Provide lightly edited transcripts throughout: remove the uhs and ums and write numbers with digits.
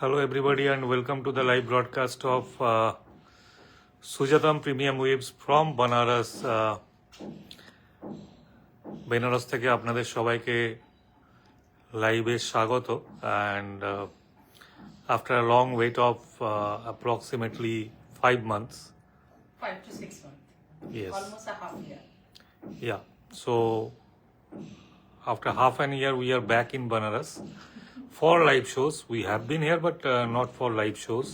Hello everybody and welcome to the live broadcast of Sujatam Premium Waves from Banaras. Benaras থেকে আপনাদের সবাইকে লাইভে স্বাগত and after a long wait of approximately 5 months. 5 to 6 months. Yes. Almost a half year. Yeah. So after half an year we are back in Banaras for live shows. We have been here but not for live shows.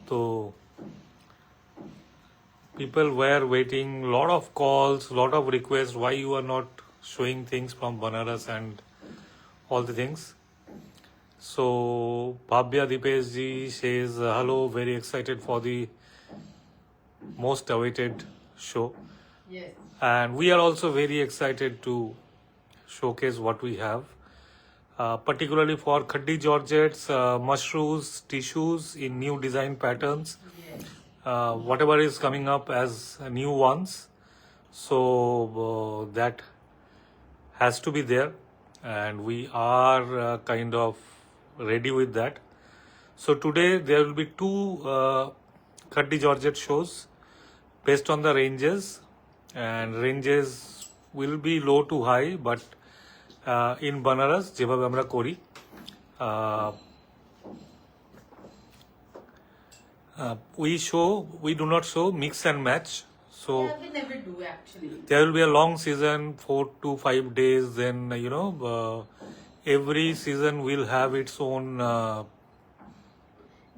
So people were waiting, lot of calls, lot of requests why you are not showing things from Banaras and all the things. So Bhavya Dipesh ji says hello, very excited for the most awaited show. Yes. And we are also very excited to showcase what we have, particularly for Khaddi Georgettes, mushrooms, tissues in new design patterns, Yes. whatever is coming up as new ones. So that has to be there, and we are kind of ready with that. So today there will be two Khaddi Georgette shows based on the ranges, and ranges will be low to high, but in Banaras যেভাবে আমরা করি we do not show mix and match. So Yeah, we never do actually. there will be a long season, 4 to 5 days, then every season will have its own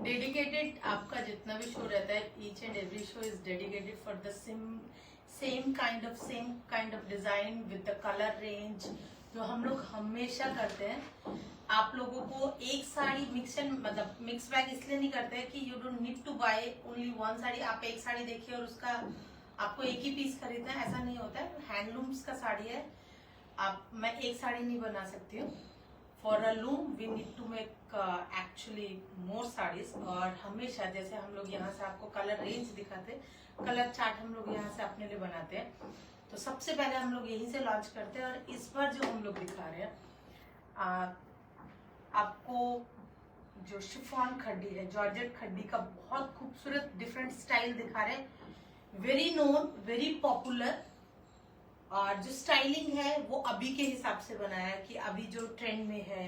Dedicated आपका जितना भी show रहता है, each and every show is dedicated for the same kind of design with the color range जो हम लोग हमेशा करते हैं. आप लोगों को एक साड़ी मिक्स बैग इसलिए नहीं करते हैं कि you don't need to buy only one sari. आप एक साड़ी देखिए और उसका आपको एक ही पीस खरीदना है, ऐसा नहीं होता है. हैंडलूम्स का साड़ी है, मैं एक साड़ी नहीं बना सकती हूँ. For a loom we need to make actually more saris. और हमेशा जैसे हम लोग यहाँ से आपको कलर रेंज दिखाते, कलर चार्ट हम लोग यहाँ से अपने लिए बनाते हैं. तो सबसे पहले हम लोग यहीं से लॉन्च करते हैं. और इस बार जो हम लोग दिखा रहे हैं आपको जो शिफॉन खड्डी है, जॉर्जेट खड्डी का बहुत खूबसूरत डिफरेंट स्टाइल दिखा रहे हैं. Very known, very popular. और जो स्टाइलिंग है वो अभी के हिसाब से बनाया है कि अभी जो ट्रेंड में है,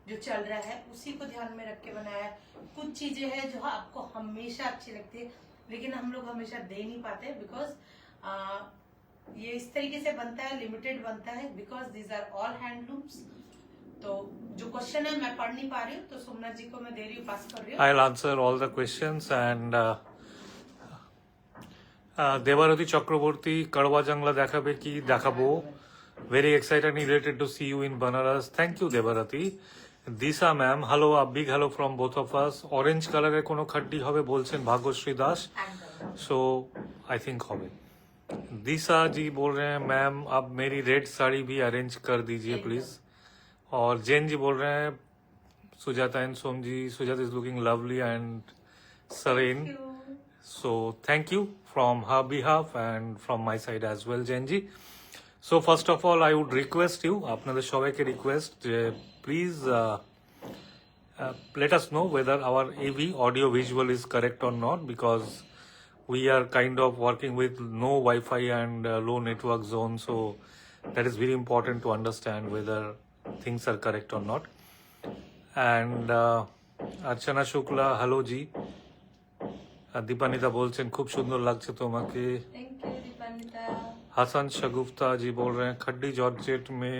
जो चल रहा है, उसी को ध्यान में रख के बनाया है. कुछ चीजें हैं जो आपको हमेशा अच्छी लगती है लेकिन हम लोग हमेशा दे नहीं पाते बिकॉज ये इस तरीके से बनता है, लिमिटेड बनता है because these are all handlooms. तो जो क्वेश्चन है मैं पढ़ नहीं पा रही हूँ तो सोमनाथ जी को मैं दे रही हूँ, पास कर रही हूँ. I'll answer all the questions. And Debarati Chakraborty Karwa জাংলা দেখাবে কি দেখাবো, very excited and related to see you in Banaras. Thank you Debarati. Disha ma'am hello, a big hello from both of us. Orange কালারের কোনো খাড্ডি হবে বলছেন ভাগ্যশ্রী দাস. सो आई थिंक হবে. दिशा जी बोल रहे हैं मैम अब मेरी रेड साड़ी भी अरेंज कर दीजिए प्लीज. और जैन जी बोल रहे हैं Sujata and Som ji, Sujata is looking lovely and serene. So thank you from her behalf and from my side as well, Jenji. So first of all, I would request you, আপনাদের সবাইকে request, please let us know whether our AV audio visual is correct or not, because we are kind of working with no Wi-Fi and low network zone. So that is very important to understand whether things are correct or not. And Archana Shukla, hello ji. Dipanita बोलছেন खूब सुंदर লাগছে তোমাকে. Thank you Dipanita. Hasan Shagufta ji बोल रहे हैं khaddi georgette में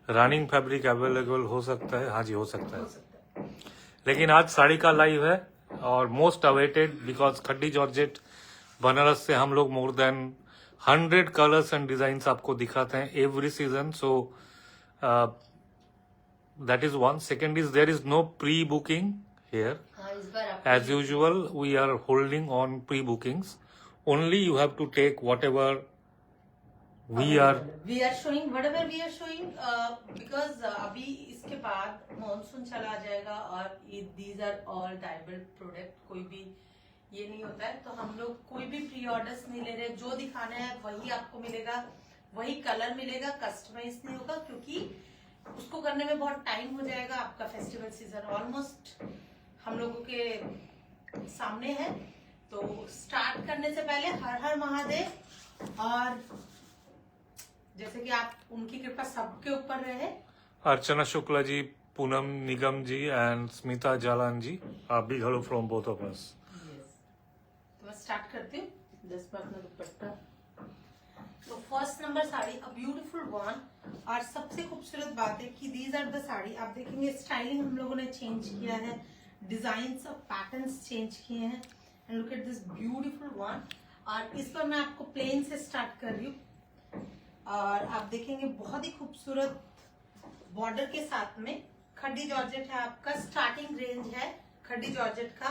running fabric available हो सकता है? हाँ जी, हो सकता हो है। सकता है। लेकिन आज साड़ी का लाइव है और most awaited, because khaddi georgette Banaras से हम लोग more than 100 colours and design आपको दिखाते हैं every season. So that is one. Second is there is no pre booking here. हाँ, इस बार आप As usual, we are holding on pre-bookings. Only you have to take whatever we are. showing whatever we are showing because अभी इसके बाद monsoon चला जाएगा और these are all dyable product. कोई भी ये नहीं होता है, तो हम लोग कोई भी प्री ऑर्डर्स नहीं ले रहे. जो दिखाना है वही आपको मिलेगा, वही कलर मिलेगा, कस्टमाइज नहीं होगा, क्योंकि उसको करने में बहुत टाइम हो जाएगा. आपका फेस्टिवल सीजन ऑलमोस्ट हम लोगों के सामने है. तो स्टार्ट करने से पहले हर हर महादेव, और जैसे कि आप उनकी कृपा सबके ऊपर रहे. Archana Shukla ji, Poonam Nigam ji, and Smita Jalan ji. A big hello from both of us. तो मैं स्टार्ट करती हूँ. 10 पर अपना दुपट्टा. तो फर्स्ट नंबर साड़ी, अ ब्यूटीफुल वन. और सबसे खूबसूरत बात है कि दीज आर द साड़ी. आप देखेंगे स्टाइलिंग हम लोगों ने चेंज किया है, डिजाइन और पैटर्न्स चेंज किए हैं. And look at this beautiful one. और इस पर मैं आपको प्लेन से स्टार्ट कर रही हूँ. और आप देखेंगे बहुत ही खूबसूरत बॉर्डर के साथ में खड्डी जॉर्जेट है. आपका स्टार्टिंग रेंज है खड्डी जॉर्जेट का,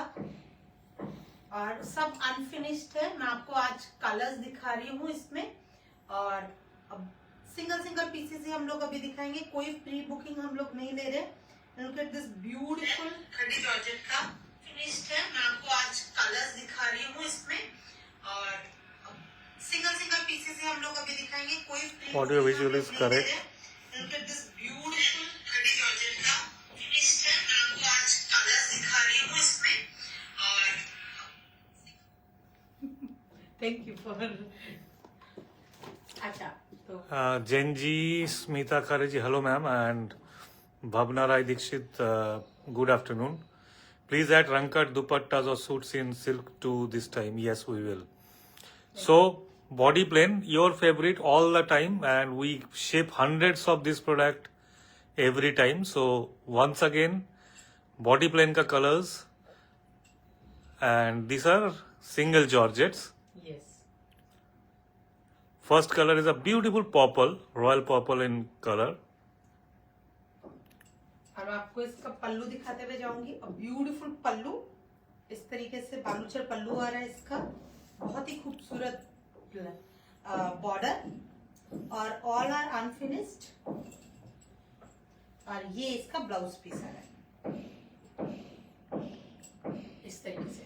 और सब अनफिनिश्ड है. मैं आपको आज कलर्स दिखा रही हूँ इसमें, और अब सिंगल सिंगल पीसेस ही हम लोग अभी दिखाएंगे. कोई प्री बुकिंग हम लोग नहीं ले रहे. Look at this beautiful khaddi georgette का फिनिश्ड है. मैं आपको आज कलर्स दिखा रही हूँ इसमें, और सिंगल सिंगल पीसेस ही हम लोग अभी दिखाएंगे. कोई Audio visual is correct. Look at this beautiful khaddi georgette का फिनिश्ड है. मैं आपको आज कलर्स दिखा रही हूँ इसमें, और थैंक यू फॉर. अच्छा, तो Jain ji, Smita Khare ji, hello ma'am, and Bhavna Rai Dikshit, good afternoon. Please add Rankat dupattas or suits in silk to this time. Yes, we will. So, body plain, your favorite all the time, and we ship hundreds of this product every time. So, once again, body plain ka colors, and these are single georgettes. Yes. First color is a beautiful purple, royal purple in color. और मैं आपको इसका पल्लू दिखाते हुए जाऊंगी. A beautiful पल्लू, इस तरीके से बालूचर पल्लू आ रहा है इसका. बहुत ही खूबसूरत बॉर्डर, और ऑल आर अनफिनिश्ड. और ये इसका ब्लाउज पीस आ रहा है इस तरीके से.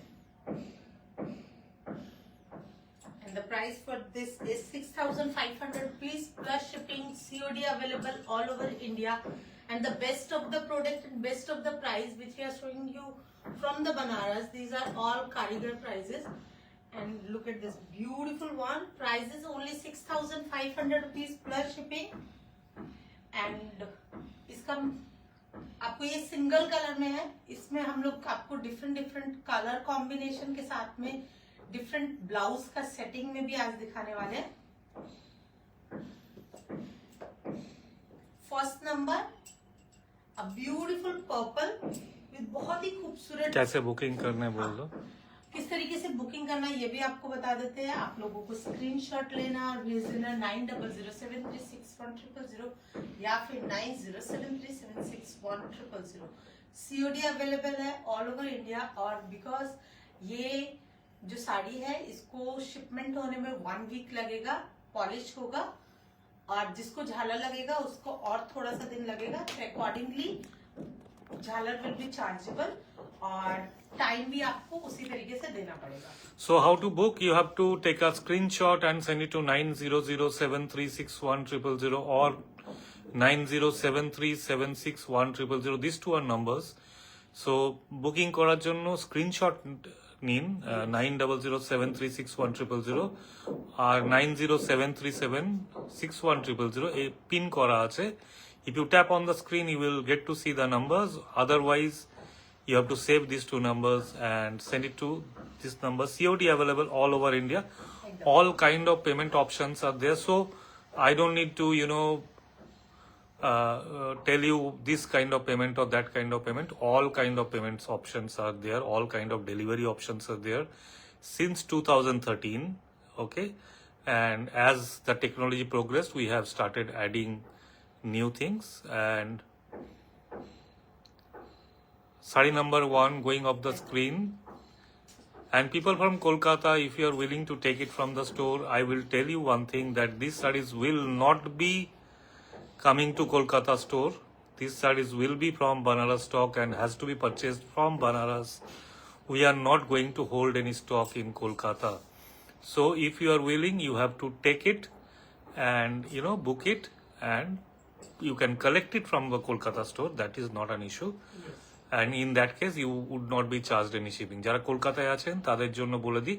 And the price for this is 6,500 rupees plus shipping, COD available all over India. And the best of the product and best of the price which we are showing you from the Banaras, these are all Karigar prices. And look at this beautiful one. Price is only 6,500 rupees plus shipping. And इसका आपको ये single colour में है. इसमें हम लोग आपको different colour combination के साथ में डिफरेंट ब्लाउज का सेटिंग में भी आज दिखाने वाले हैं. First number, a beautiful purple with बहुत ही खूबसूरत. कैसे बुकिंग करने बोल दो. किस तरीके से बुकिंग करना ये भी आपको बता देते हैं. आप लोगों को स्क्रीनशॉट लेना और भेज देना 9007361000 या फिर 9073761000. COD अवेलेबल है ऑल ओवर इंडिया. और बिकॉज ये जो साड़ी है इसको शिपमेंट होने में 1 वीक लगेगा, पॉलिश होगा, और जिसको झालर लगेगा उसको और थोड़ा सा दिन लगेगा. तो अकॉर्डिंगली झालर विल बी चार्जेबल, और टाइम भी आपको उसी तरीके से देना पड़ेगा. So how to book? You have to take a screenshot and send it to 9007361000 or 9073761000. These two are numbers. So booking করার জন্য screenshot নিন 9007361000 আর 9073761000 এই পিন করা আছে. If you tap on the screen, you will get to see the numbers. Otherwise, you have to save these two numbers and send it to this number. COD available all over India. All kind of payment options are there. So I don't need to, tell you this kind of payment or that kind of payment. All kind of payments options are there. All kind of delivery options are there since 2013. Okay, and as the technology progressed, we have started adding new things. And sari number 1 going off the screen. And people from Kolkata, if you are willing to take it from the store, I will tell you one thing, that these sarees will not be coming to Kolkata store. These sarees will be from Banaras stock and has to be purchased from Banaras. We are not going to hold any stock in Kolkata. So if you are willing, you have to take it and book it, and you can collect it from the Kolkata store. That is not an issue. And in that case you would not be charged any shipping. যারা কলকাতায় আছেন তাদের জন্য বলে দিই,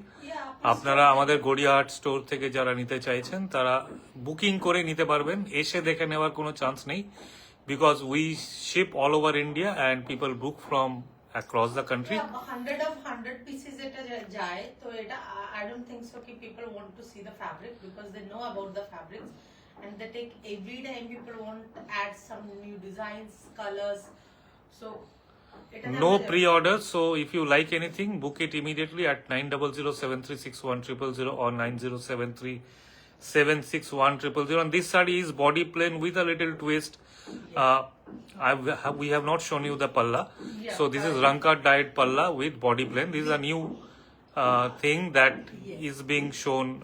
আপনারা আমাদের Gariahat store থেকে যারা নিতে চাইছেন তারা বুকিং করে নিতে পারবেন, এসে দেখে নেওয়ার কোনো চান্স নেই, because we ship all over India and people book from across the country. 100 pieces এটা যায় তো এটা I don't think so ki people want to see the fabric because they know about the fabrics and they take every time people want to add some new designs, colors. So No pre-order, so if you like anything, book it immediately at 9007361000 or 9073761000. And this saree is body plain with a little twist. We have not shown you the palla. So this is Rangkat dyed palla with body plain. This is a new thing that is being shown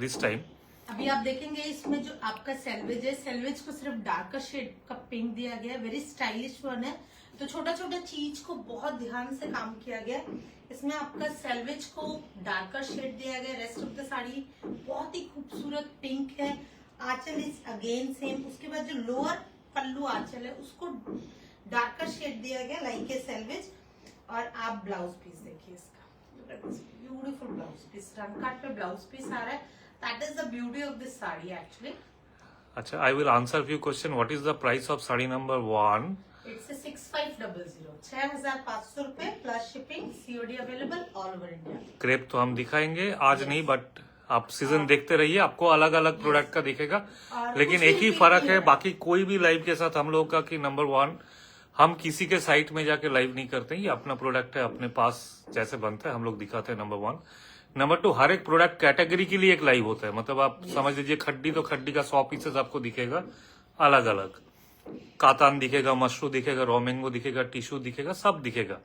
this time. अभी आप देखेंगे इसमें जो आपका salvage है, salvage को सिर्फ darker shade का पिंक दिया गया है, वेरी स्टाइलिश वन है। तो छोटा छोटा चीज को बहुत ध्यान से काम किया गया। इसमें आपका सेल्वेज को डार्कर शेड दिया गया, रेस्ट ऑफ द साड़ी बहुत ही खूबसूरत पिंक है। आंचल इज अगेन सेम, उसके बाद जो लोअर पल्लू आंचल है उसको डार्कर शेड दिया गया लाइक ए सेल्वेज। और आप ब्लाउज पीस देखिए इसका, ब्यूटीफुल ब्लाउज पीस, रंगकाट पे ब्लाउज पीस आ रहा है। That is the beauty of this saree actually. Acha, I will answer few question. What is the price of saree number 1? It's a 6500, 6500 रुपए plus shipping, COD available all over India. Crepe तो हम दिखाएंगे आज नहीं, but आप season देखते रहिए, आपको अलग अलग प्रोडक्ट का दिखेगा। लेकिन एक ही फर्क है बाकी कोई भी लाइव के साथ हम लोग का कि नंबर 1 हम किसी के साइट में जाके लाइव नहीं करते, ये अपना प्रोडक्ट है, अपने पास जैसे बनता है हम लोग दिखाते हैं। नंबर 1। नंबर 2, हर एक प्रोडक्ट कैटेगरी के लिए एक लाइव होता है, मतलब आप समझ लीजिए खड्डी तो खड्डी का 100 पीसेस आपको दिखेगा अलग अलग, कातान दिखेगा, मशरू दिखेगा, रॉ मैंगो दिखेगा, टिश्यू दिखेगा, सब दिखेगा।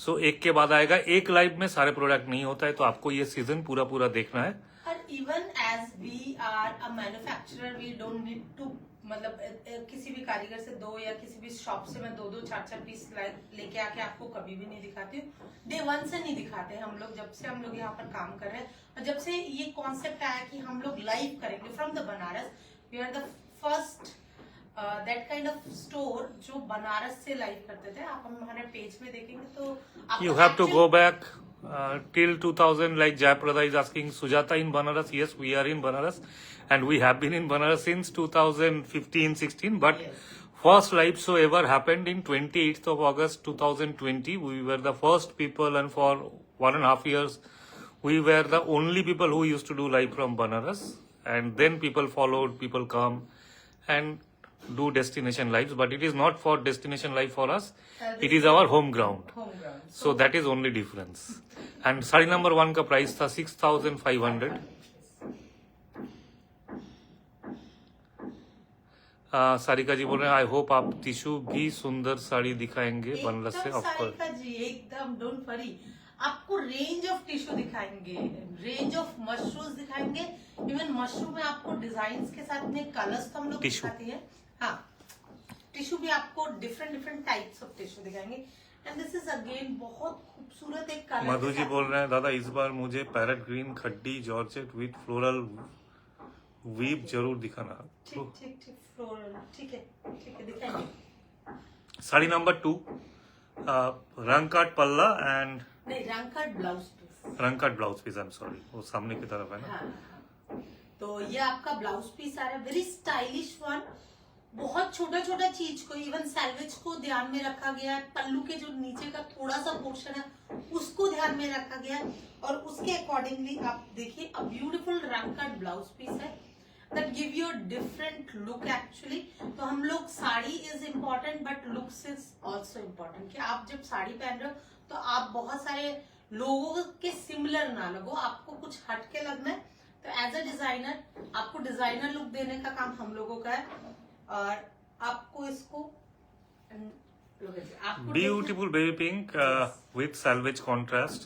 सो एक के बाद आएगा, एक लाइव में सारे प्रोडक्ट नहीं होता है, तो आपको ये सीजन पूरा पूरा देखना है। और even as we are a manufacturer we don't need to, मतलब किसी भी कारीगर से 2 या किसी भी शॉप से मैं 2-2 4-4 पीस लेके आके आपको कभी भी नहीं दिखाती हूँ। डे 1 से नहीं दिखाते हम लोग, जब से हम लोग यहाँ पर काम कर रहे हैं और जब से ये कॉन्सेप्ट आया कि हम लोग लाइव करेंगे from the Banaras, we are the first that kind of store जो बनारस से लाइव करते थे। आप हमारे पेज में देखेंगे तो you have to go back till 2000, like Jayaprada is asking, Sujata in Banaras? Yes, we are in Banaras and we have been in Banaras since 2015-16, but first live show ever happened in 28th of August 2020. We were the first people, and for 1.5 years we were the only people who used to do live from Banaras, and then people followed, people come and do destination lives, but it is not for destination live for us, it is our home ground. So that is only difference. And sari number 1 का price था 6500। सारिका जी बोल रहे हैं I hope आप tissue भी सुंदर साड़ी दिखाएंगे बनारस से। ऑफकोर्स जी एकदम, डोंट वरी, आपको रेंज ऑफ टिश्यू दिखाएंगे, रेंज ऑफ मशरूम्स दिखाएंगे। इवन मशरूम में आपको डिजाइन के साथ में कलर्स तो हम लोग दिखाते हैं। हाँ, टिश्यू भी आपको डिफरेंट टाइप्स ऑफ टिश्यू दिखाएंगे। एंड दिस इज अगेन बहुत खूबसूरत एक कलर। मधु जी बोल रहे हैं दादा इस बार मुझे parrot green khaddi georgette with floral weave जरूर दिखाना। ठीक फ्लोरल, ठीक है दिखाएंगे। साड़ी नंबर 2 रंगकाट पल्ला एंड नहीं, rangkat blouse piece, rangkat blouse piece, I am sorry, वो सामने की तरफ है ना। हाँ। तो ये आपका ब्लाउज पीस आ रहा है, वेरी स्टाइलिश वन। बहुत छोटा छोटा चीज को, इवन सैल्वेज को ध्यान में रखा गया है, पल्लू के जो नीचे का थोड़ा सा पोर्शन है उसको ध्यान में रखा गया है, और उसके अकॉर्डिंगली आप देखिए अ ब्यूटीफुल रंगकाट ब्लाउज पीस है। that give you a different look actually. तो हम लोग sari is important but looks is also important कि आप जब साड़ी पहन रहे हो तो आप बहुत सारे लोगों के सिमिलर ना लगो, आपको कुछ हटके लगना है। तो एज अ डिजाइनर आपको डिजाइनर लुक देने का काम हम लोगों का है, और आपको इसको Beautiful baby pink with salvage contrast,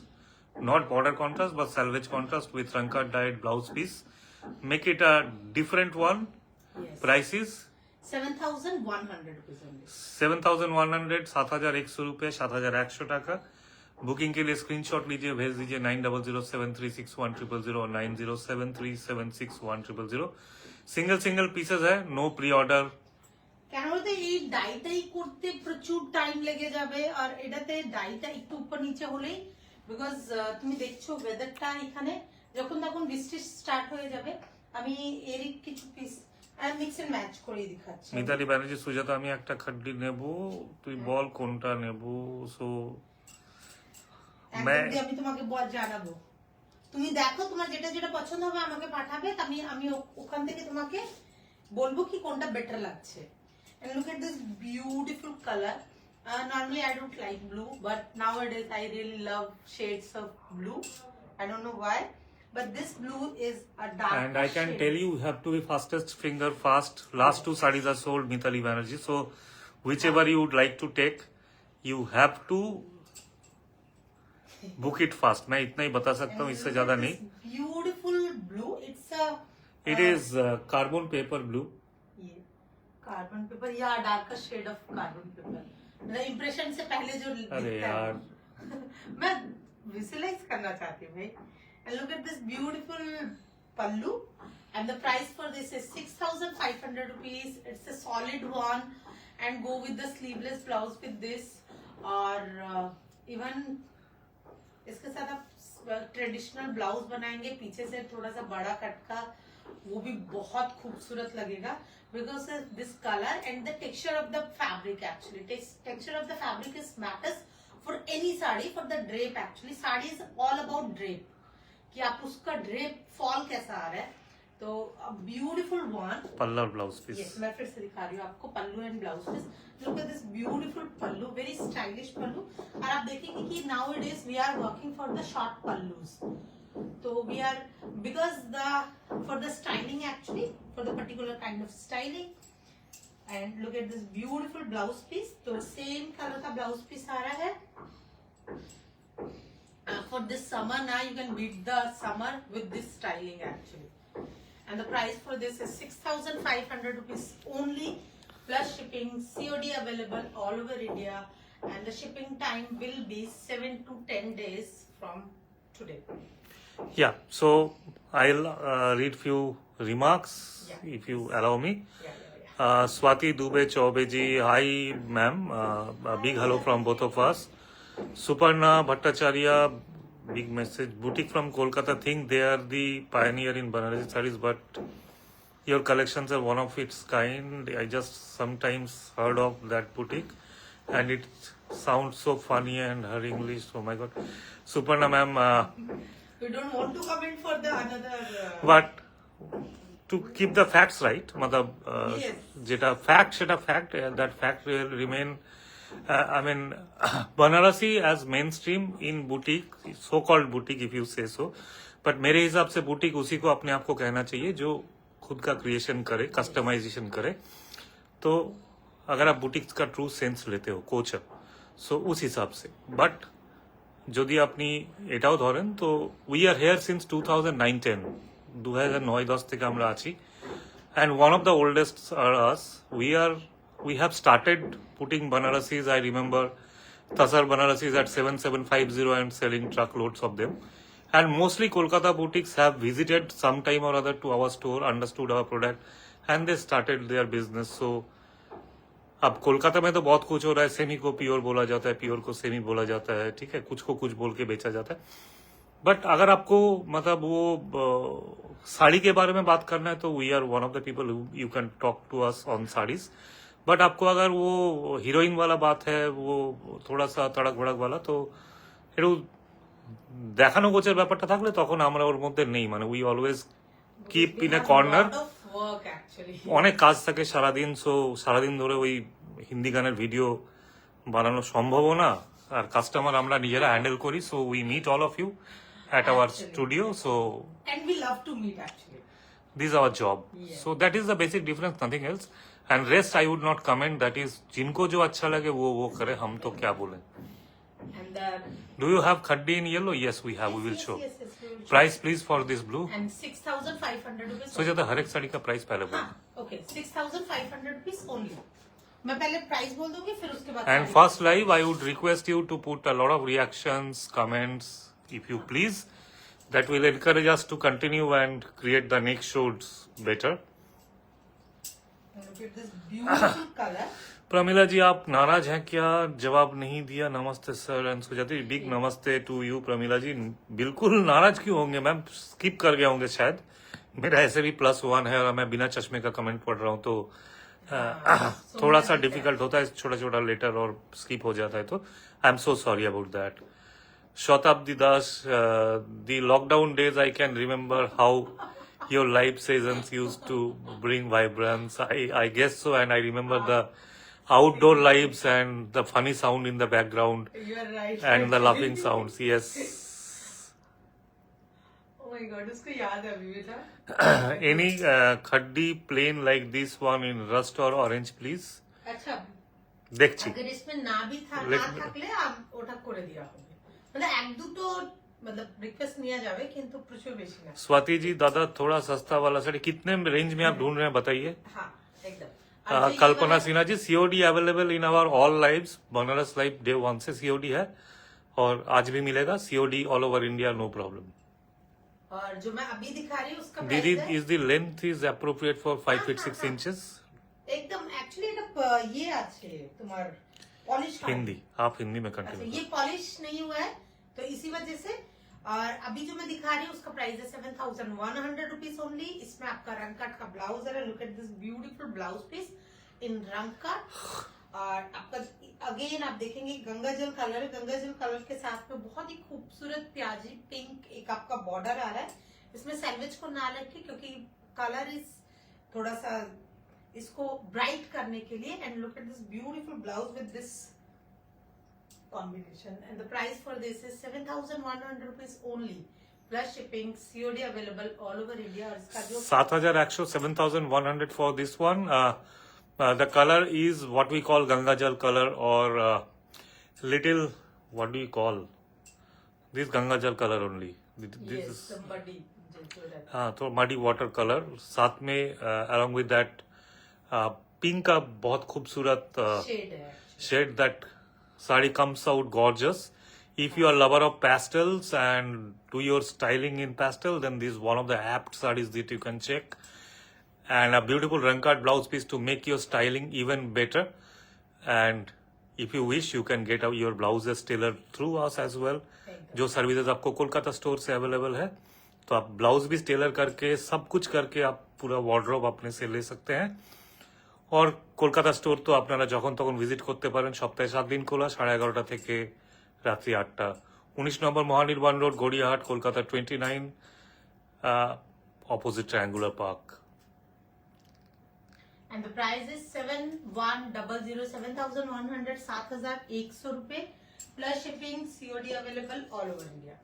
not border contrast but salvage contrast with rankar dyed blouse piece. Make it a different one. Yes. Price is 7,100 rupees only. 7,100, 7,100 रुपए, 7,100 টাকা। बुकिंग के लिए स्क्रीनशॉट लीजिए, भेज दीजिए 9007361000 और 9073761000। सिंगल पीसेस है, no pre order. কেন বলতে এই ডাইটাই করতে প্রচুর টাইম লেগে যাবে, আর এটাতে ডাইটা একটু উপর নিচে হলেই, বিকজ তুমি দেখছো ওয়েদারটা এখানে যখন তখন বৃষ্টি স্টার্ট হয়ে যাবে, আমি এরই কিছু পিস মিক্স এন্ড ম্যাচ করে দেখাচ্ছি। মিতালি ব্যানার্জি, সুজাতা আমি একটা খাড্ডি নেব, তুই বল কোনটা নেব। সো আমি তোমাকে জানাবো, তুমি দেখো তোমার যেটা যেটা পছন্দ হবে আমাকে পাঠাবে, আমি ওখান থেকে তোমাকে বলবো কি কোনটা বেটার লাগছে। And look at this beautiful color. Normally I don't like blue, but nowadays I really love shades of blue. I don't know why, but this blue is a dark and I can tell you have to be fastest finger fast. Last two sarees are sold, Mitali Banerjee. So whichever you would like to take, you have to book it fast. मैं इतना ही बता सकता हूँ, इससे ज्यादा नहीं। Beautiful blue. It's a It is carbon paper blue. Carbon paper या darker shade of carbon paper, मतलब इंप्रेशन से पहले जो अरे यार मैं विजुअलाइज करना चाहती हूँ भाई। And look at this beautiful pallu, and the price for this is 6,500 rupees. It's a solid one and go with the sleeveless blouse with this, और इवन इसके साथ आप ट्रेडिशनल ब्लाउज बनाएंगे पीछे से थोड़ा सा बड़ा कट का, वो भी बहुत खूबसूरत लगेगा, because of this color and the texture of the fabric. Actually texture of the fabric is matters for any sari, for the drape actually. Sari is all about drape, कि आप उसका drape fall कैसा आ रहा है। तो a beautiful one, पल्लू और blouse piece. yes, मैं फिर से दिखा रही हूँ आपको pallu and blouse piece. Look at this beautiful pallu, very stylish pallu। और आप देखेंगे कि nowadays we are working for the short pallus, so we are, because for the styling actually, for the particular kind of styling। and look at this beautiful blouse piece, तो same color का blouse piece आ रहा है। for this summer now you can beat the summer with this styling actually, and the price for this is 6,500 rupees only, plus shipping, COD available all over India, and the shipping time will be 7 to 10 days from today। Yeah, so I'll read few remarks, if you allow me. Swati Dubey Chaube ji, hi ma'am, a big hello from both of us. Suparna Bhattacharya, big message. Boutique from Kolkata, think they are the pioneer in Banarasi sarees, but your collections are one of its kind. I just sometimes heard of that boutique and it sounds so funny, and her English, oh my god. Suparna ma'am, we don't want to comment for the another but to keep the facts right, matlab yes, jeta fact seta fact, that fact will remain। I mean Banarasi as mainstream in boutique, so called boutique if you say so, but मेरे हिसाब से boutique उसी को अपने आप को कहना चाहिए जो खुद का क्रिएशन करे, कस्टमाइजेशन करे। तो अगर आप बुटीक का ट्रू सेंस लेते हो कोच, सो उस हिसाब से। बट যদি আপনি এটাও ধরেন তো উই আর হেয়ার সিন্স 2009-10, 2009-10 থেকে আমরা আছি, and one of the oldest are us. We have started putting Banarasis. I remember Tasar Banarasis at 7750 and selling truckloads of them, and mostly Kolkata boutiques have visited sometime or other to our store, understood our product, and they started their business। So अब कोलकाता में तो बहुत कुछ हो रहा है, semi को pure बोला जाता है, प्योर को सेमी बोला जाता है, ठीक है, कुछ को कुछ बोल के बेचा जाता है। बट अगर आपको मतलब वो साड़ी के बारे में बात करना है तो we are one of the people you can talk to us on saris. But आपको अगर वो हिरोइन वाला बात है, वो थोड़ा सा तड़क भड़क वाला, तो একটু দেখানো গোছের ব্যাপারটা থাকলে তখন আমরা ওর মধ্যে নেই, মানে we always keep in a corner. work actually. অনেক কাজ থাকে সারাদিন, সো সারাদিন ধরে ওই হিন্দি গানের ভিডিও বানানো সম্ভবও না, আর কাস্টমার আমরা নিজেরা হ্যান্ডেল করি, so we meet all of you at our Actually. studio, so And we love to meet actually. this is our job. Yeah. So that is the basic difference, nothing else. And rest I would not comment, that is जिनको जो अच्छा लगे वो करे, हम तो क्या बोले. And the Do you have khaddi in yellow? Yes, we have, we will show. Yes, we will show. Price please for this blue. And 6,500 rupees. So ज्यादा हर एक साड़ी का प्राइस पहले बोल. हाँ, okay, 6,500 rupees only. मैं पहले प्राइस बोल दूंगी फिर उसके बाद. And sari first live, I would request you to put a lot of reactions, comments, if you please. That will encourage us to continue and create the next shows better. Look at this beautiful color. Pramila जी, आप नाराज हैं क्या? जवाब नहीं दिया. नमस्ते sir and सुजाती, big नमस्ते to you. Pramila जी, बिल्कुल नाराज क्यों होंगे मैम? स्किप कर गया होंगे शायद. मेरा ऐसे भी +1 है और मैं बिना चश्मे का कमेंट पढ़ रहा हूँ, तो थोड़ा सा डिफिकल्ट होता है, छोटा छोटा लेटर और स्किप हो जाता है, तो आई am so sorry about that. Shatabdi Das, the lockdown days, I can remember how your live sessions used to bring vibrance. I guess so, and I remember the outdoor lives and the funny sound in the background You are right. and the laughing sounds. Yes. Oh my God, उसको याद है अभी भी था. Any khaddi plain like this one in rust or orange, please? अच्छा, দেখছি. अगर इसमें ना भी था Let না me- থাকলে ওটা করে দেওয়া হবে. মানে এক দুটো मतलब रिक्वेस्ट নিয়ে যাবে কিন্তু প্রচুর বেশি না. स्वाति जी, दादा थोड़ा सस्ता वाला साड़ी कितने रेंज में आप ढूंढ रहे हैं बताइए. हाँ, एकदम. और जो ये कल्पना वाला- Sinha ji, COD available in our all lives. Banaras live day 1 से सीओडी है और आज भी मिलेगा COD all over India, no problem. और जो मैं अभी दिखा रही हूँ उसका दीदी, प्राइस है is the length is appropriate for 5 feet 6 inches? एकदम एक्चुअली এটা ये আছে তোমার पॉलिश हिंदी, आप हिंदी में अच्छा, कंटिन्यू. ये पॉलिश नहीं हुआ है तो इसी वजह से. और अभी जो मैं दिखा रही हूँ उसका प्राइस है 7,100 रुपीज ओनली. इसमें आपका रंग कट का ब्लाउज है. Look at this beautiful blouse piece in रंग कट. और आपका अगेन आप देखेंगे गंगा जल कलर है. गंगा जल कलर के साथ में बहुत ही खूबसूरत प्याजी पिंक एक आपका बॉर्डर आ रहा है. इसमें सैंडविच को ना रखे क्योंकि कलर इज थोड़ा सा इसको ब्राइट करने के लिए. And look at this beautiful blouse with this combination, and the price for this is 7,100 rupees only plus shipping. COD available all over India. और इसका जो 7,100, 7,100 for this one. The color is what we call Ganga Jal color, or little, what do you call this? Ganga Jal color only. This yes, is somebody जो रहता हाँ, तो muddy water colour. साथ में along with that pink का बहुत खूबसूरत shade है. shade. That sari comes out gorgeous. If you are lover of pastels and do your styling in pastel, then this is one of the apt sarees that you can check. And a beautiful rankat blouse piece to make your styling even better. And if you wish, you can get your blouses tailored through us as well. जो services आपको Kolkata store से available है, तो आप blouse भी Taylor करके सब कुछ करके आप पूरा वार्डरोब अपने से ले सकते हैं. और কলকাতা স্টোর তো আপনারা যখন তখন ভিজিট করতে পারেন. সপ্তাহে 7 দিন খোলা, 11:30 থেকে রাত্রি 8টা. 19 নম্বর Mahanirban road, Gariahat, Kolkata 29, opposite triangular park. And the price is 7,100, 7,100, 7,100 रुपए plus shipping. COD available all over India.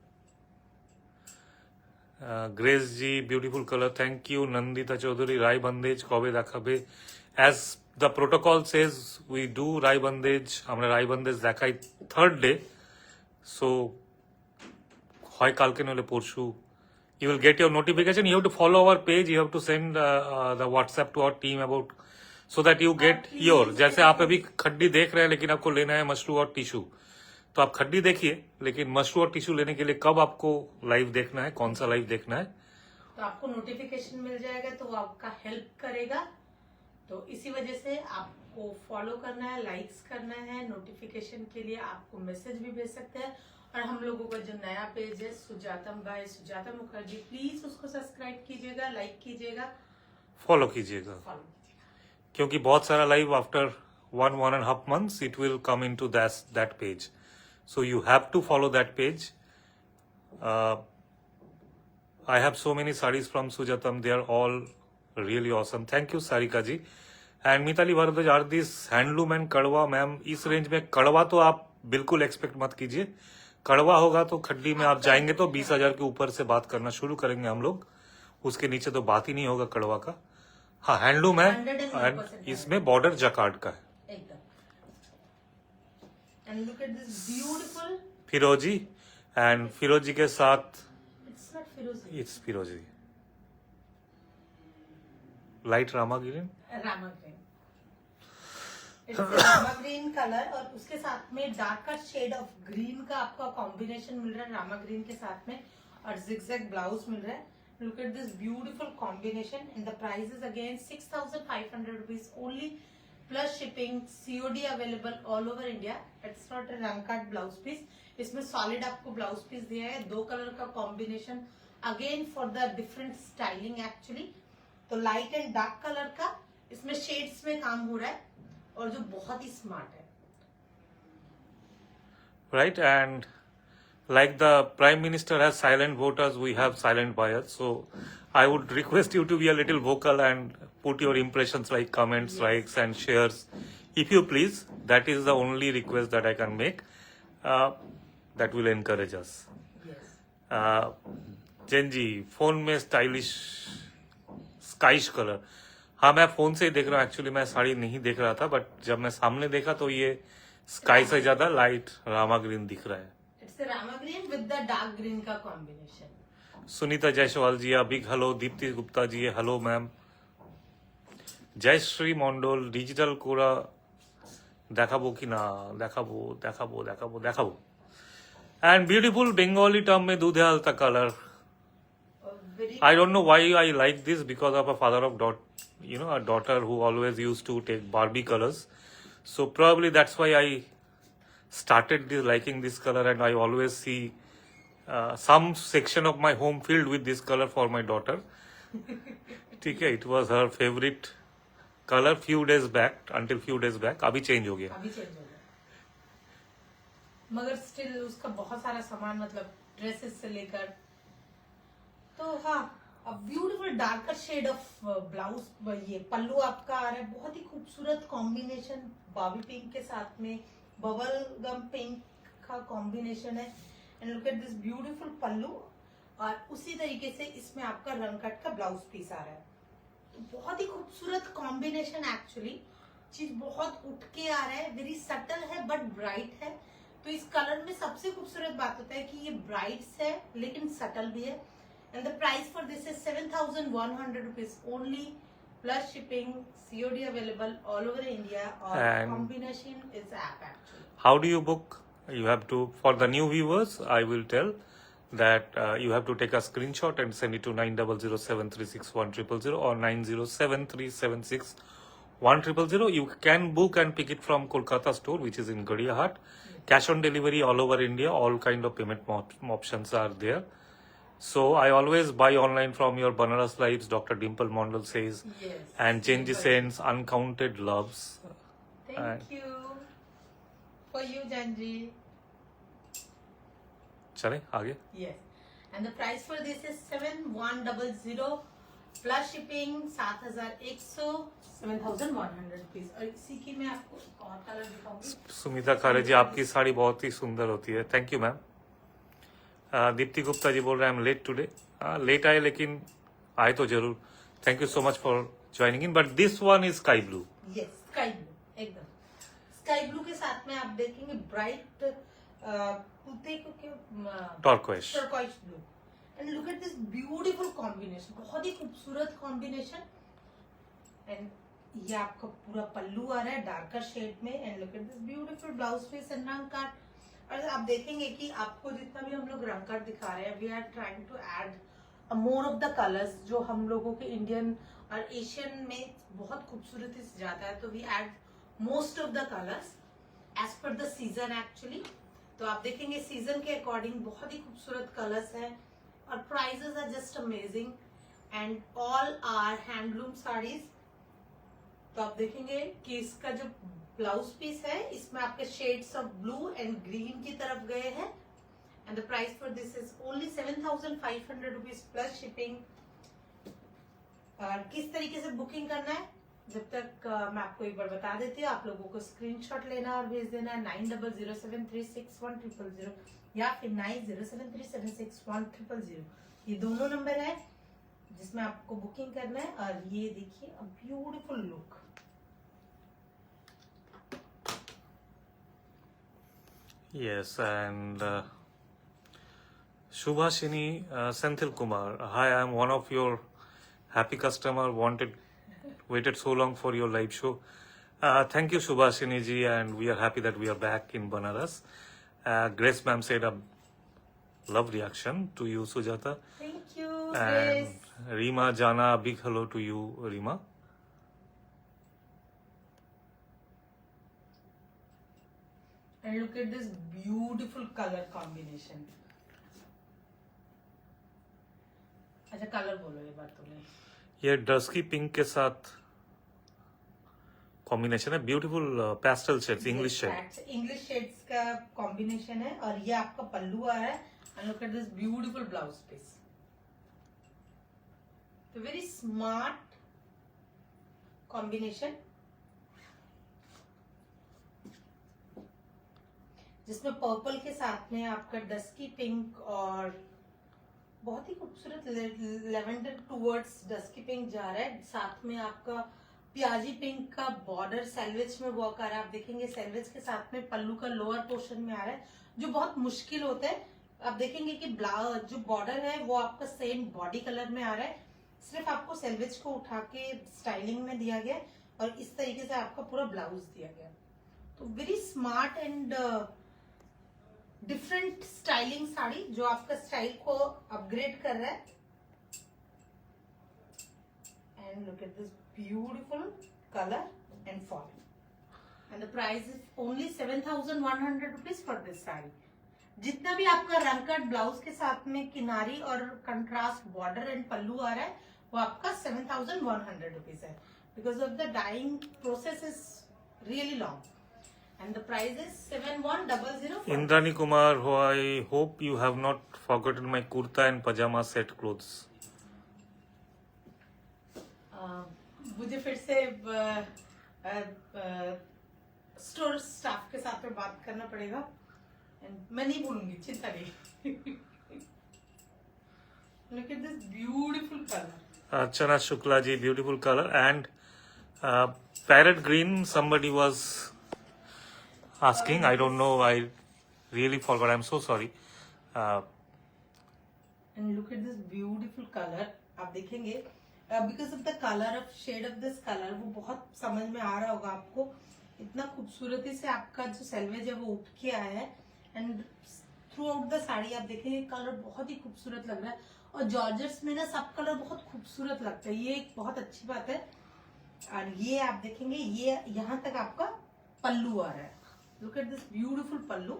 Grace ji, beautiful colour, thank you. Nandita Chowdhury, rai bandhej কবে দেখাবে? As the protocol says we do rai bandhej. আমরা রায় বন্দেজ দেখাই 3rd ডে, সো হয় কালকে নলে পরশু. You will get your notification. You have to follow our page. You have to send the WhatsApp to our team about, so that you get your. जैसे आप अभी खड्डी देख रहे हैं लेकिन आपको लेना है मशरू और टिश्यू, तो आप खड्डी देखिए, लेकिन मशरू और टिश्यू लेने के लिए कब आपको लाइव देखना है, कौन सा लाइव देखना है, तो आपको नोटिफिकेशन मिल जाएगा तो वो आपका हेल्प करेगा. तो इसी वजह से आपको फॉलो करना है, लाइक्स करना है. नोटिफिकेशन के लिए आपको मैसेज भी भेज सकते हैं. और हम लोगों का जो नया पेज है सुजातम बाय सुजाता मुखर्जी, प्लीज उसको सब्सक्राइब कीजिएगा, लाइक कीजिएगा, फॉलो कीजिएगा. फॉलो कीजिएगा. क्योंकि बहुत सारा live after 1.5 months it will come into that page, so you have to follow that page. I have so many sarees from Sujatam. They are all really awesome, thank you Sarika ji. And Mitali Bhardwaj, are this handloom and कड़वा? Ma'am इस range में कड़वा तो आप बिल्कुल expect मत कीजिए, कड़वा होगा तो खड्डी में आप जाएंगे तो 20,000 के ऊपर से बात करना शुरू करेंगे हम लोग, उसके नीचे तो बात ही नहीं होगा कड़वा का। हाँ हैंडलूम है, 101% इसमें बॉर्डर जकार्ड का है। एकदम। And look at this beautiful फिरोजी, एंड फिरोजी के साथ इट्स नॉट फिरोजी, इट्स फिरोजी light Rama green, Rama green, it's Rama green colour और उसके साथ में डार्कर शेड ऑफ ग्रीन का आपका कॉम्बिनेशन मिल रहा है रामा ग्रीन के साथ में, और जिगजैग ब्लाउज मिल रहा है। Look at this beautiful combination and the price is again 6,500 rupees only plus shipping, COD available all over India. It's not a रंग कट ब्लाउज पीस, इसमें सॉलिड आपको ब्लाउज पीस दिया है, 2 कलर का combination again for the different styling actually. तो light and dark colour का इसमें shades में काम हो रहा है और जो बहुत ही स्मार्ट है। right? And like the Prime Minister has silent voters, we have silent buyers. So I would request you to be a little vocal and put your impressions like comments, Yes. likes and shares. If you please, that is the only request that I can make. That will encourage us. Yes. Gen Z, phone में stylish स्काइश colour, हाँ मैं phone से ही देख रहा हूँ, actually मैं साड़ी नहीं देख रहा था, बट जब मैं सामने देखा तो ये स्काई से ज्यादा लाइट रामा ग्रीन दिख रहा है। It's Rama green with the dark green का कॉम्बिनेशन। सुनीता जायसवाल जी, बिग हेलो। दीप्ति गुप्ता जी, हेलो मैम। जयश्री मंडल, डिजिटल कोरा देखाबो कि ना? देखाबो देखाबो देखाबो देखाबो। एंड ब्यूटीफुल बेंगली टर्म में दूधे हल्का colour. I don't know why I like this, because of a father of a daughter who always used to take Barbie colors. So probably that's why I started liking this color, and I always see some section of my home filled with this color for my daughter. ठीक है, it was her favorite color few days back, until few days back. अभी change हो गया। अभी change हो गया, मगर still उसका बहुत सारा सामान, मतलब ड्रेसेस से लेकर, तो हाँ beautiful darker shade of blouse, ये पल्लू आपका आ रहा है, बहुत ही खूबसूरत कॉम्बिनेशन बॉबी पिंक के साथ में बबल गम पिंक का कॉम्बिनेशन है। And look at this beautiful pallu, और उसी तरीके से इसमें आपका रंग कट का ब्लाउज पीस आ रहा है। तो बहुत ही खूबसूरत कॉम्बिनेशन, एक्चुअली चीज बहुत उठ के आ रहा है, वेरी सटल है बट ब्राइट है। तो इस कलर में सबसे खूबसूरत बात होता है कि ये ब्राइट है लेकिन सटल भी है। And the price for this is 7,100 rupees only plus shipping, COD available all over India, or And combination is app actually. How do you book? You have to, for the new viewers, I will tell that you have to take a screenshot and send it to 9007361000 or 9073761000. You can book and pick it from Kolkata store, which is in Gadiahat. Cash on delivery all over India. All kind of payment options are there. So I always buy online from your Banaras Lives, Dr. Dimple Mondal says. Yes. And Chenji sends uncounted loves. Thank you for you, Janji. चले आगे। Yes. And the price for this is 7,100 plus shipping 7,100, 7,100 rupees। और इसी की मैं आपको और colour दिखाऊंगी। सुमिता खारे जी, आपकी साड़ी बहुत ही सुंदर होती है, thank you ma'am. Dipti Gupta ji बोल रहे हैं I am late today. Late आए लेकिन आए तो जरूर। Thank you so much for joining in, but this one is sky blue. Yes, sky blue, एकदम स्काई ब्लू के साथ में आप देखेंगे bright turquoise blue. And look at this beautiful combination, बहुत ही खूबसूरत कॉम्बिनेशन। एंड ये आपका पूरा पल्लू आ रहा है डार्कर शेड में। And look at this beautiful blouse piece and रंग कट। और आप देखेंगे कि आपको जितना भी हम लोग रंग कट दिखा रहे हैं, we are trying to add more of the colours जो हम लोगों के इंडियन और एशियन में बहुत खूबसूरती से जाता है। तो we add most of the colours as per the season actually. तो आप देखेंगे सीजन के अकॉर्डिंग बहुत ही खूबसूरत कलर्स हैं और prices are just amazing and all are handloom saris. तो आप देखेंगे कि इसका जो ब्लाउज पीस है इसमें आपके shades of blue and green की तरफ गए हैं। And the price for this is only 7,500 rupees plus shipping. और किस तरीके से बुकिंग करना है जब तक मैं आपको एक बार बता देती हूँ। आप लोगों को स्क्रीनशॉट लेना और भेज देना है 9007361000 या फिर 9073761000। ये दोनों नंबर है जिसमें आपको बुकिंग करना है। और ये देखिए a beautiful look. Yes, and Shubhashini Senthil Kumar. Hi, I am one of your happy customer. Waited so long for your live show. Thank you, Shubhashini ji, and we are happy that we are back in Banaras. Grace ma'am said a love reaction to you, Sujata. Thank you And Rima Jana, a big hello to you, Rima. And look at this beautiful color combination. अच्छा colour बोलो ये बात तुमने। ये dusky pink के साथ combination है, beautiful pastel shades, English shade. English shades का कॉम्बिनेशन है और ये आपका पल्लू आ रहा है। And look at this beautiful blouse piece. तो वेरी स्मार्ट कॉम्बिनेशन जिसमें पर्पल के साथ में आपका डस्की पिंक और बहुत ही खूबसूरत लेवेंडर टूवर्ड्स डस्की पिंक जा रहा है। साथ में आपका प्याजी पिंक का बॉर्डर सेल्वेज में वर्क आ रहा है। आप देखेंगे सेल्वेज के साथ में पल्लू का लोअर पोर्शन में आ रहा है जो बहुत मुश्किल होता है। आप देखेंगे कि जो बॉर्डर है वो आपका सेम बॉडी कलर में आ रहा है। सिर्फ आपको सेल्वेज को उठा के स्टाइलिंग में दिया गया और इस तरीके से आपका पूरा ब्लाउज दिया गया। तो very smart and different styling sari जो आपका स्टाइल को अपग्रेड कर रहा है। And look at this beautiful colour and fall. And the price is only 7100 rupees for this sari. जितना भी आपका रंग कट ब्लाउज के साथ में किनारी और कंट्रास्ट बॉर्डर एंड पल्लू आ रहा है वो आपका 7100 रुपीज है। Because of the dyeing process is really long. And the price is 7100. Indrani Kumar, who I hope you have not forgotten my kurta and pajama set clothes. मुझे फिर से store staff के साथ में बात करना पड़ेगा। मैं नहीं भूलूंगी, चिंता नहीं। Look at this beautiful color. Archana Shukla ji, beautiful color, and parrot green. Somebody was asking. I don't know. I really forgot. I'm so sorry. And look at this beautiful color. आप देखेंगे because of the color of shade of this color वो बहुत समझ में आ रहा होगा आपको। इतना खूबसूरती से आपका जो सेल्वेज है वो उठ के आया है। And through out the sari आप देखेंगे कलर बहुत ही खूबसूरत लग रहा है। और जॉर्जेट्स में ना सब कलर बहुत खूबसूरत लगता है, ये एक बहुत अच्छी बात है। और ये आप देखेंगे ये यहाँ तक आपका पल्लू आ रहा है। Look at this beautiful pallu.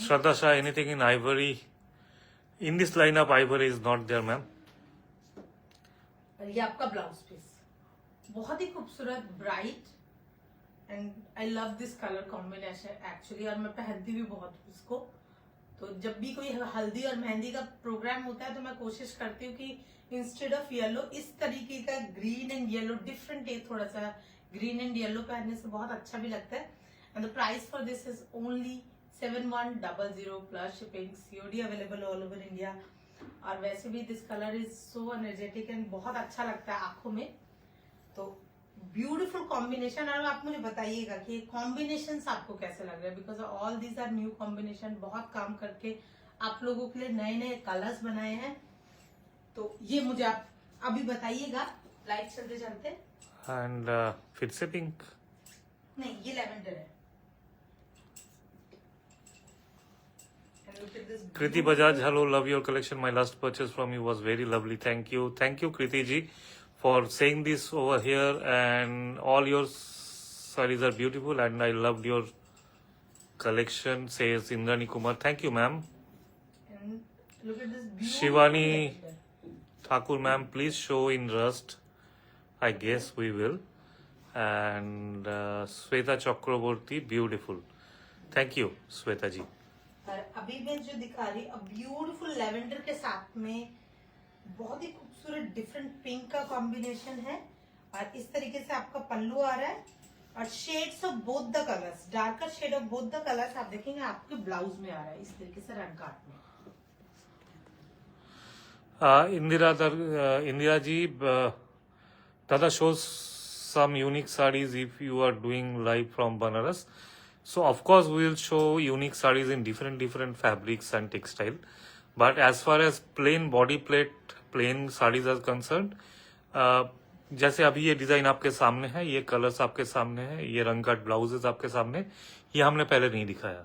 Shraddha Shah, anything in ivory? In this lineup, ivory is not there, ma'am. ये आपका ब्लाउज पीस बहुत ही खूबसूरत bright and I love this colour combination actually. और मैं पहनती भी बहुत हूँ इसको। तो जब भी कोई हल्दी और मेहंदी का प्रोग्राम होता है तो मैं कोशिश करती हूँ कि इंस्टेड ऑफ येलो इस तरीके का ग्रीन एंड येलो डिफरेंट है, थोड़ा सा ग्रीन एंड येलो पहनने से बहुत अच्छा भी लगता है। And the price for this is only 7100 plus shipping, COD available all over India. और वैसे भी this color is so energetic and बहुत अच्छा लगता है आंखों में। तो beautiful combination। और आप मुझे बताइएगा कि combinations आपको कैसे लग रहे हैं because all these are new combination। बहुत काम करके आप लोगों के लिए नए नए कलर्स बनाए हैं। तो ये मुझे आप अभी बताइएगा लाइट चलते चलते। And फिर से पिंक नहीं, ये लेवेंडर है। Kriti Bajaj, hello, love your collection. My last purchase from you was very lovely. Thank you. Thank you, Kriti ji, for saying this over here. And all your sarees are beautiful and I loved your collection, says Indrani Kumar. Thank you, ma'am. And look at this beautiful Shivani lavender. Thakur, ma'am, please show in rust. I guess we will. And Sweta Chakraborty, beautiful. Thank you, Sweta ji. और अभी मैं जो दिखा रही हूँ beautiful lavender के साथ में बहुत ही खूबसूरत डिफरेंट पिंक का कॉम्बिनेशन है और इस तरीके से आपका पल्लू आ रहा है और shades of both the colours, darker shade of both the colours आप देखेंगे आपके ब्लाउज में आ रहा है इस तरीके से रंग काट में। Indira ji, Dada shows some unique sarees if you are doing live from Banaras. So of course we will show unique sarees in different fabrics and textile. But as far as plain body plate, plain sarees are concerned, जैसे अभी ये design आपके सामने है, ये colours आपके सामने है, ये रंग कट ब्लाउजेस आपके सामने, ये हमने पहले नहीं दिखाया,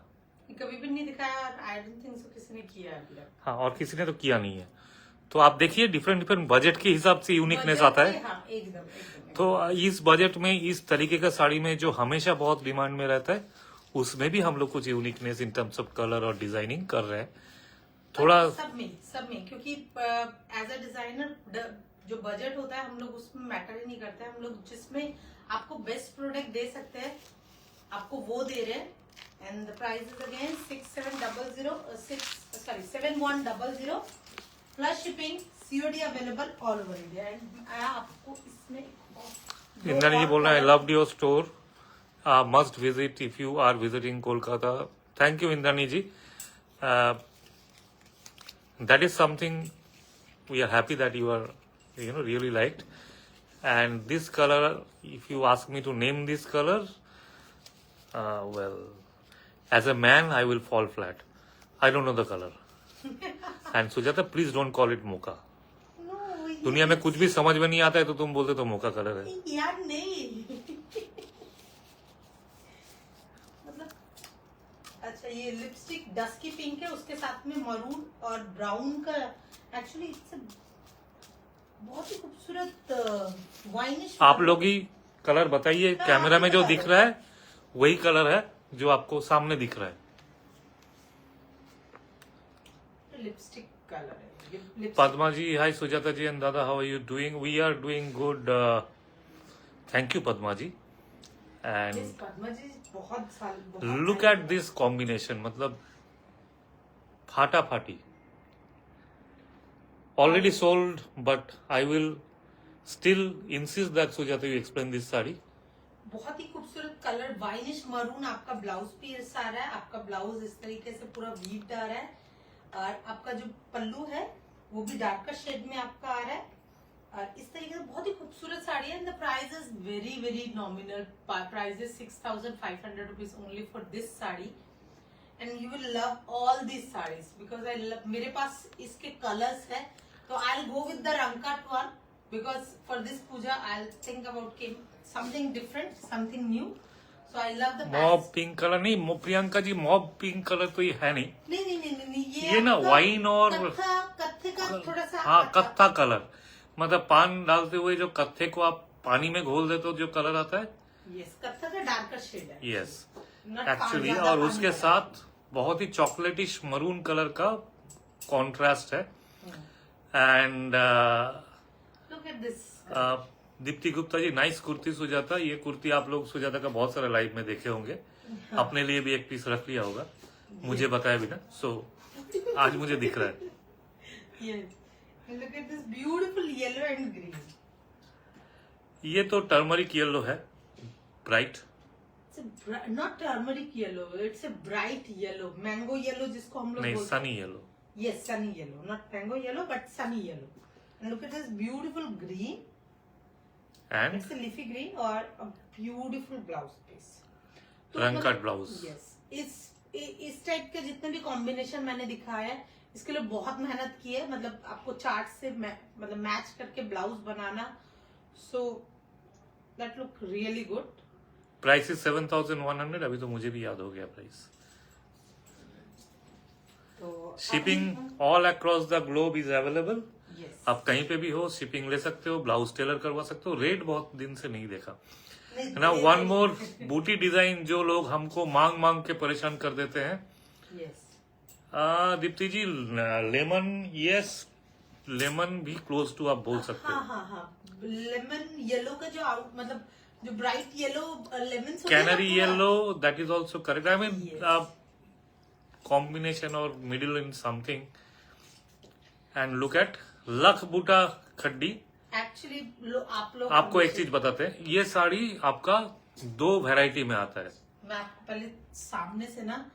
कभी भी नहीं दिखाया और आई डोंट थिंक सो किसी ने किया अभी तक। हाँ, और किसी ने तो किया नहीं है। तो आप देखिए डिफरेंट बजट के हिसाब से यूनिकनेस आता है। हाँ, एकदम। तो इस बजट में इस तरीके का साड़ी में जो हमेशा बहुत डिमांड में रहता है, उसमें भी हम लोग कुछ uniqueness in terms of colour और डिजाइनिंग कर रहे हैं थोड़ा सब में क्योंकि एज अ डिजाइनर जो बजट होता है हम लोग उसमें मैटर ही नहीं करता है। हम लोग जिसमें आपको बेस्ट प्रोडक्ट दे सकते हैं आपको वो दे रहे हैं। And the price is again 7100 plus shipping, COD available all over India. And आपको इसमें इंद्रानी जी बोल रहे हैं loved your store, must visit if you are visiting Kolkata. Thank you Indrani ji, that is something we are happy that you are really liked. And this color, if you ask me to name this color, well, as a man I will fall flat. I don't know the color. And Sujata, please don't call it mocha. दुनिया में कुछ भी समझ में नहीं आता है तो तुम बोलते तो मोका कलर है यार। नहीं मतलब अच्छा ये लिपस्टिक डस्की पिंक है, उसके साथ में मरून और ब्राउन का एक्चुअली इट्स बहुत ही खूबसूरत वाइनिश। आप लोग ही कलर बताइए, कैमरा में जो दिख रहा है वही कलर है जो आपको सामने दिख रहा है। लिपस्टिक कलर है। Padma ji, hi Sujata ji and Dada, how are you doing? We are doing good. Thank you Padma ji. And Yes, Padma ji बहुत look at this combination, मतलब फाटा फाटी। Already sold, but I will still insist that Sujata you explain this sari. बहुत ही खूबसूरत colour winish maroon आपका blouse piece आ रहा है। आपका ब्लाउज इस तरीके से पूरा वीव आ रहा है और आपका जो पल्लू है वो भी डार्कर शेड में आपका आ रहा है और इस तरीके से बहुत ही खूबसूरत साड़ी है। The price is very nominal, price is 6500 rupees only for this sari. And you will love all this saris because I love. मेरे पास इसके कलर्स है तो I will go with the rangkat one because for this Puja I will think about something different, something new. So I love the mauve pink colour नहीं, Priyanka ji mauve pink colour तो ये है नहीं। नहीं ये ना वाइन और कत्थे का थोड़ा सा, हाँ कत्था कलर, मतलब पान डालते हुए जो कत्थे को आप पानी में घोल देते हो जो कलर आता है, यस कत्था का डार्कर शेड है। यस एक्चुअली, और उसके साथ बहुत ही चॉकलेटिश मरून कलर का कॉन्ट्रास्ट है। And look at this. Dipti Gupta ji, nice kurti Sujata. ये कुर्ती आप लोग सुजाता का बहुत सारा लाइव में देखे होंगे, अपने लिए भी एक पीस रख लिया होगा मुझे बताया बिना। सो आज मुझे दिख रहा है। Look at this beautiful yellow and green. ये तो टर्मरिक येलो है, bright, not turmeric yellow, it's a bright yellow, mango yellow जिसको हम लोग नहीं, Sunny yellow. Yes Sunny yellow, not mango yellow but Sunny yellow. And look at this beautiful green and it's a leafy green और a beautiful blouse piece, रंग cut blouse. Yes इस type के जितने भी कॉम्बिनेशन मैंने दिखाया है इसके लिए बहुत मेहनत की है। मतलब आपको चार्ट से मतलब मैच करके blouse banana, so that look really good. Price is 7100। अभी तो मुझे भी याद हो गया प्राइस। तो shipping all across the globe is available. Yes आप कहीं पे भी हो शिपिंग ले सकते हो, ब्लाउज टेलर करवा सकते हो। रेट बहुत दिन से नहीं देखा ना। वन मोर बूटी डिजाइन जो लोग हमको मांग के परेशान कर देते हैं। यस दीप्ति जी, लेमन, यस लेमन भी क्लोज टू आप बोल सकते हो। हाँ लेमन येलो का जो मतलब जो bright yellow lemon, canary yellow, that is also correct. I mean combination और middle in something. And look at lakhbuta खड्डी। Actually आप लोग आपको एक चीज बताते हैं, ये साड़ी आपका 2 वैरायटी में आता है। मैं आपको पहले सामने से ना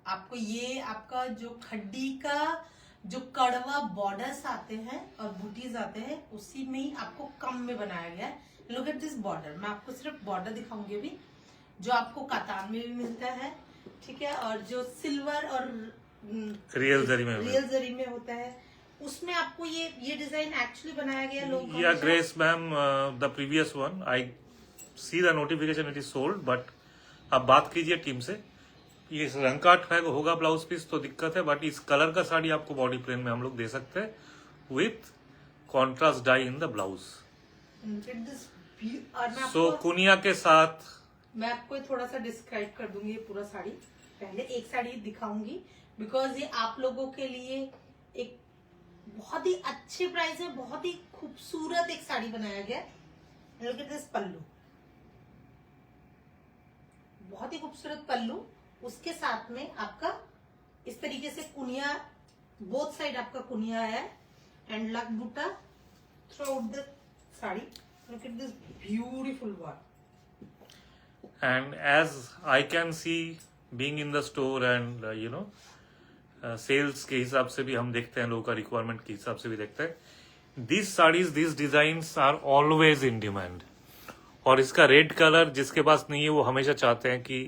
आपको ये आपका जो खड्डी का जो कड़वा बॉर्डर्स आते हैं और बूटीज आते हैं उसी में ही आपको कम में बनाया गया है। लुक एट दिस बॉर्डर, मैं आपको सिर्फ बॉर्डर दिखाऊंगी अभी, जो आपको कातान में भी मिलता है, ठीक है, और जो सिल्वर और रियल जरी में होता है उसमें आपको ये डिजाइन एक्चुअली बनाया गया लोग। या grace ma'am, the previous one I see the notification it is sold, but आप बात कीजिए टीम से, ये रंग का टैग होगा ब्लाउज पीस तो दिक्कत है, बट इस कलर का साड़ी आपको बॉडी प्लेन में हम लोग दे सकते हैं with contrast dye in the blouse. So konia के साथ मैं आपको थोड़ा सा डिस्क्राइब कर दूंगी ये पूरा साड़ी। पहले एक साड़ी दिखाऊंगी बिकॉज ये आप लोगों के लिए एक बहुत ही अच्छे प्राइस में बहुत ही खूबसूरत एक साड़ी बनाया गया है। लुक एट दिस पल्लू, बहुत ही खूबसूरत पल्लू, उसके साथ में आपका इस तरीके से कुनिया, बोथ साइड आपका कुनिया है एंड लक बूटा throughout the sari. Look at this beautiful one. And as I can see being in the store and sales के हिसाब से भी हम देखते हैं, लोगों का रिक्वायरमेंट के हिसाब से भी देखते हैं, these sarees, these designs are always in demand। और इसका रेड कलर जिसके पास नहीं है वो हमेशा चाहते हैं कि,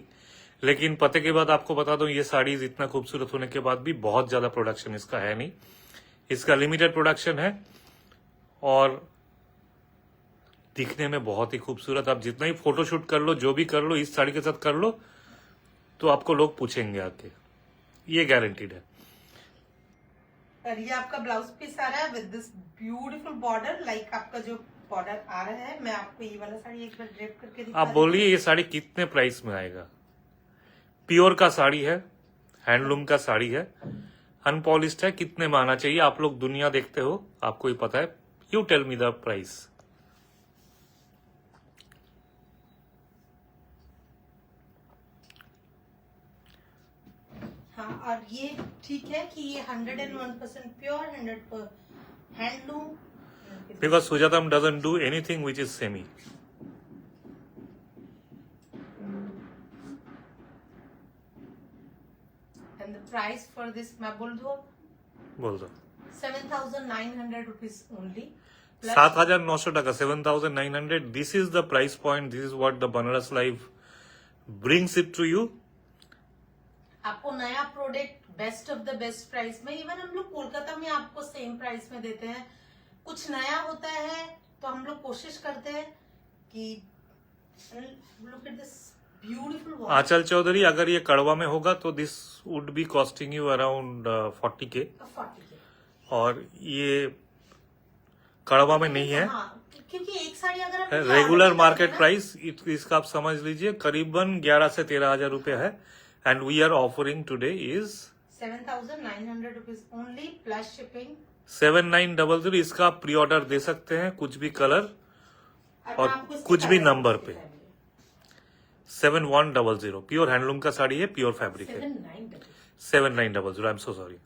लेकिन पते के बाद आपको बता दूं, ये साड़ीज इतना खूबसूरत होने के बाद भी बहुत ज्यादा प्रोडक्शन इसका है नहीं, इसका लिमिटेड प्रोडक्शन है और दिखने में बहुत ही खूबसूरत। आप जितना ही फोटोशूट कर लो, जो भी कर लो, इस साड़ी के साथ कर लो तो आपको लोग पूछेंगे आके, ये गारंटीड है। और ये आपका ब्लाउज पीस आ रहा है with this beautiful border, like आपका जो बॉर्डर आ रहा है। मैं आपको ये वाला साड़ी एक बार ड्रेप करके दिखा आप बोलिए ये साड़ी कितने प्राइस में आएगा? प्योर का साड़ी है, हैंडलूम का साड़ी है, अनपॉलिश्ड है, कितने में आना चाहिए? आप लोग दुनिया देखते हो, आपको ही पता है। You tell me the price. हाँ, और ये ठीक है कि ये 101% pure, 100% handloom, Because Sujatam doesn't do anything which is semi. and the price for this मैं बोल दूं, बोल दो। 7,900 rupees only। 7,900 টাকা, 7,900। This is the price point. This is what the Banaras Live brings it to you. आपको नया product best of the best price में, even हम लोग कोलकाता में आपको सेम प्राइस में देते हैं। कुछ नया होता है तो हम लोग कोशिश करते हैं कि लुक एट दिस ब्यूटीफुल। आंचल चौधरी, अगर ये कड़वा में होगा तो this would be costing you around 40K, और ये कड़वा में नहीं है। हाँ, क्योंकि एक साड़ी अगर रेगुलर मार्केट प्राइस इसका आप समझ लीजिए करीबन 11 से 13,000 रुपया है, and we are offering today is 7,900 rupees only plus shipping. 7,900। इसका आप प्री ऑर्डर दे सकते हैं, कुछ भी कलर और कुछ भी नंबर पे। 7,100। प्योर हैंडलूम का साड़ी है, प्योर फैब्रिक है। 7,900। I am so sorry.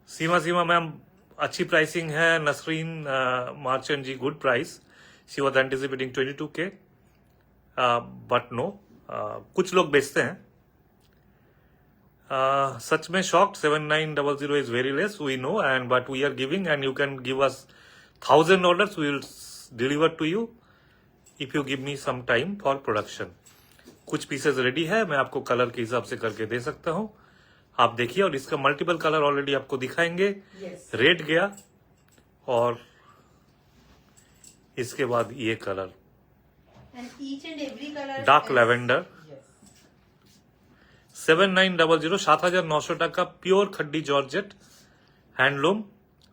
Seema ma'am, अच्छी प्राइसिंग है। Nasreen Merchant ji, good price. She was anticipating 22K, but no, कुछ लोग बेचते हैं। सच में shocked. 7,900 is very less, we know, and but we are giving, and you can give us 1,000 orders, we will deliver to you if you give me some time for production. कुछ pieces ready है, मैं आपको colour के हिसाब से करके दे सकता हूं, आप देखिए। और इसका मल्टीपल कलर ऑलरेडी आपको दिखाएंगे। रेड गया, और इसके बाद ये कलर डार्क लेवेंडर। 7,900, 7,900 টাকা। Pure खड्डी georgette handloom,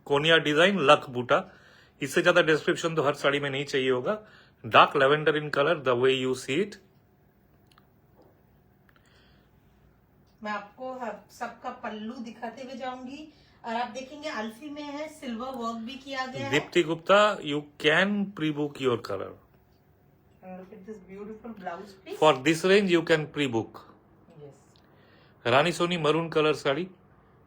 konia design, luck बूटा। इससे ज्यादा डिस्क्रिप्शन तो हर साड़ी में नहीं चाहिए होगा। Dark lavender in colour, the way you see it. मैं आपको सबका पल्लू दिखाते हुए जाऊंगी, और आप देखेंगे अल्फी में है, सिल्वर वर्क भी किया गया है। Deepti Gupta, you can pre book your colour. Look at this beautiful blouse piece. For this range you can pre-book. Yes. Rani Soni maroon colour sari,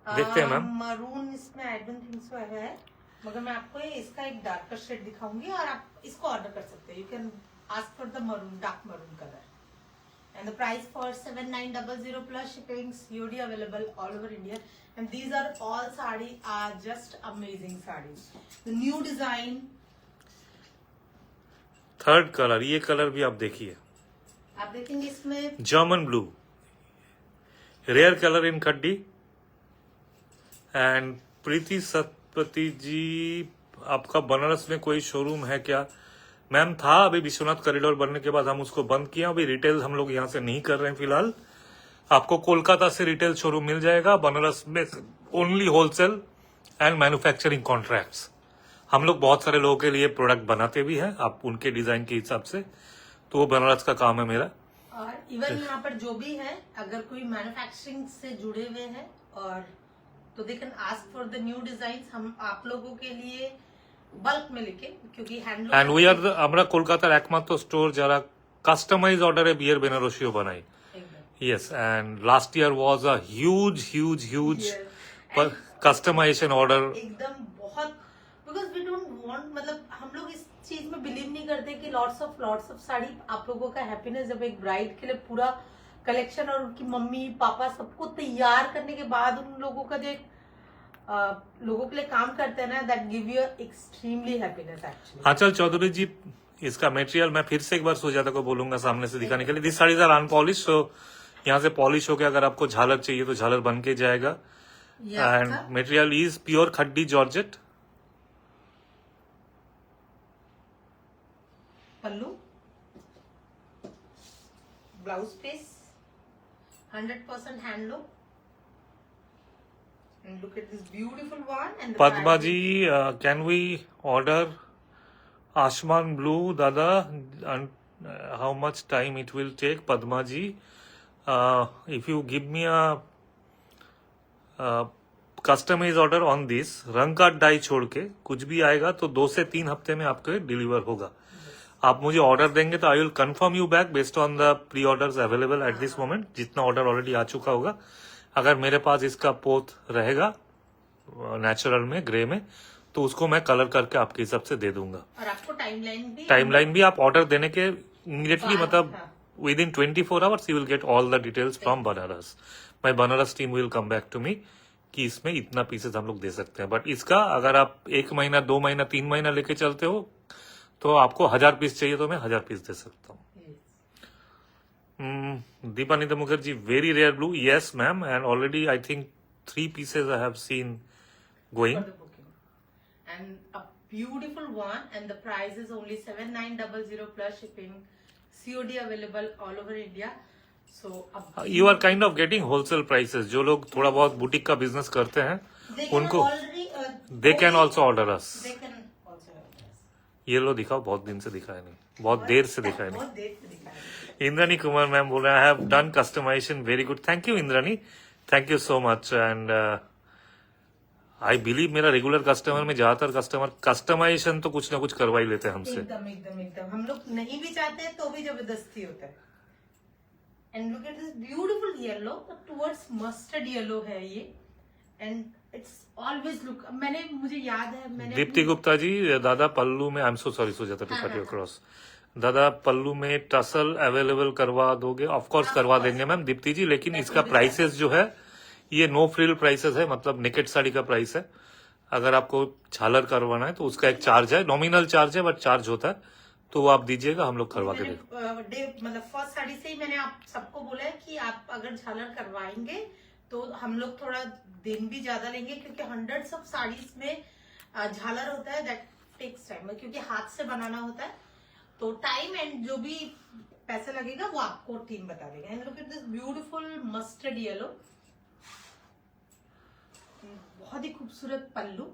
देखते हैं मैम। मरून इसमें आई डोंट थिंक सो है, मगर मैं आपको इसका एक डार्कर शेड दिखाऊंगी और आप इसको ऑर्डर कर सकते हैं। You can ask for the maroon, dark maroon colour, and the price for 7900 plus shipping, COD available all over India, and these are all sari are just amazing sarees. The new design, third colour, ये colour भी आप देखिए, आप देखेंगे इसमें German blue, rare colour in khaddi. And Preeti Satpathy ji, आपका बनारस में कोई शोरूम है क्या? मैम था, अभी विश्वनाथ कॉरिडोर बनने के बाद हम उसको बंद किए। अभी रिटेल हम लोग यहाँ से नहीं कर रहे हैं फिलहाल। आपको कोलकाता से रिटेल शोरूम मिल जाएगा, बनारस में only wholesale and manufacturing contracts. हम लोग बहुत सारे लोगों के लिए प्रोडक्ट बनाते भी हैं, आप उनके डिजाइन के हिसाब से, तो वो बनारस का काम है मेरा। और इवन यहाँ पर जो भी है, अगर कोई मैन्युफैक्चरिंग से जुड़े हुए हैं और तो they can ask for the new design. हम आप लोगों के लिए बल्क में लेके, क्योंकि हैंडलूम एंड वी आर আমরা কলকাতার একমাত্র স্টোর যারা কাস্টমাইজ অর্ডারে বিয়ের বেনারসিও বানাই। Yes, and last year was a huge customization order. एकदम बहुत, बिकॉज वी डोंट वांट, मतलब हम लोग इस चीज में बिलीव नहीं करते कि लॉट्स ऑफ साड़ी आप लोगों का हैप्पीनेस, जब एक ब्राइड के लिए पूरा कलेक्शन और उनकी मम्मी पापा सबको तैयार करने के बाद उन लोगों का जो लोगों के लिए काम करते हैं ना, that give you extremely happiness actually. Aanchal Chaudhary ji, इसका मटेरियल मैं फिर से एक बार सुजाता को बोलूंगा सामने से दिखाने के लिए। दिस साड़ीज आर अनपॉलिश, तो यहाँ से पॉलिश होकर अगर आपको झालर चाहिए तो झालर बन के जाएगा। And material is pure खड्डी georgette. Pallu, blouse piece 100% handloom, and look at this beautiful one. And the Padma ji, can we order Ashman blue, Dada? And how much time it will take, Padma ji? If you give me a customized order on this, रंग का die छोड़ के कुछ भी आएगा तो 2 से 3 हफ्ते में आपके डिलीवर होगा। आप मुझे ऑर्डर देंगे तो I will confirm you back based on the pre orders available at this moment, जितना ऑर्डर ऑलरेडी आ चुका होगा। अगर मेरे पास इसका पोत रहेगा नेचुरल में, ग्रे में, तो उसको मैं कलर करके आपके हिसाब से दे दूंगा। और आपको टाइमलाइन भी आप ऑर्डर देने के इमीडिएटली, मतलब within 24 hours you will get all the details from Banaras. My Banaras team will come back to me कि इसमें इतना पीसेस हम लोग दे सकते हैं। बट इसका अगर आप 1 महीना 2 महीना 3 महीना लेके चलते हो तो आपको 1000 पीस चाहिए तो मैं 1000 पीस दे सकता हूँ। Deepanita Mukherjee, very rare blue. Yes, ma'am. And already I think 3 pieces I have seen going. for the booking. And a beautiful one, and the price is only 7900 plus shipping, COD available all over India. So You are kind of getting wholesale prices. जो लोग थोड़ा बहुत boutique का business करते हैं उनको they can also order us. they can also order us. ये लो दिखाओ, बहुत दिन से दिखाया नहीं, बहुत देर से दिखाया नहीं। बहुत देर से दिखाया। इंद्रानी कुमार मैम बोल रहे हैं, I have done customisation, very good, thank you Indrani, thank you so much. And I believe मेरा रेगुलर कस्टमर में ज्यादातर कस्टमर कस्टमाइजेशन तो कुछ ना कुछ करवा ही लेते हैं हमसे। एकदम हम लोग नहीं भी चाहते हैं तो भी जबरदस्ती होता है। And look at this beautiful yellow, towards mustard yellow है ये, एंड इट्स ऑलवेज लुक, मुझे याद है मैंने दीप्ति गुप्ता जी, दादा पल्लू में, I am so sorry Sujata to cut you across, दादा पल्लू में टसल अवेलेबल करवा दोगे? ऑफ कोर्स करवा देंगे मैम दीप्ति जी, लेकिन इसका प्राइसेस जो है ये नो फ्रिल प्राइसेस है, मतलब नेकेट साड़ी का प्राइस है। अगर आपको झालर करवाना है तो उसका एक चार्ज है, नॉमिनल चार्ज है बट चार्ज होता है, तो वो आप दीजिएगा, हम लोग करवा के देंगे। मतलब फर्स्ट साड़ी से ही मैंने आप सबको बोला है कि आप अगर झालर करवाएंगे तो हम लोग थोड़ा दिन भी ज्यादा लेंगे, क्योंकि हंड्रेड्स ऑफ साड़ीज में झालर होता है, दैट टेक्स टाइम, क्योंकि हाथ से बनाना होता है, तो टाइम एंड जो भी पैसा लगेगा वो आपको टीम बता देगा। And look at this beautiful mustard yellow, बहुत ही खूबसूरत pallu.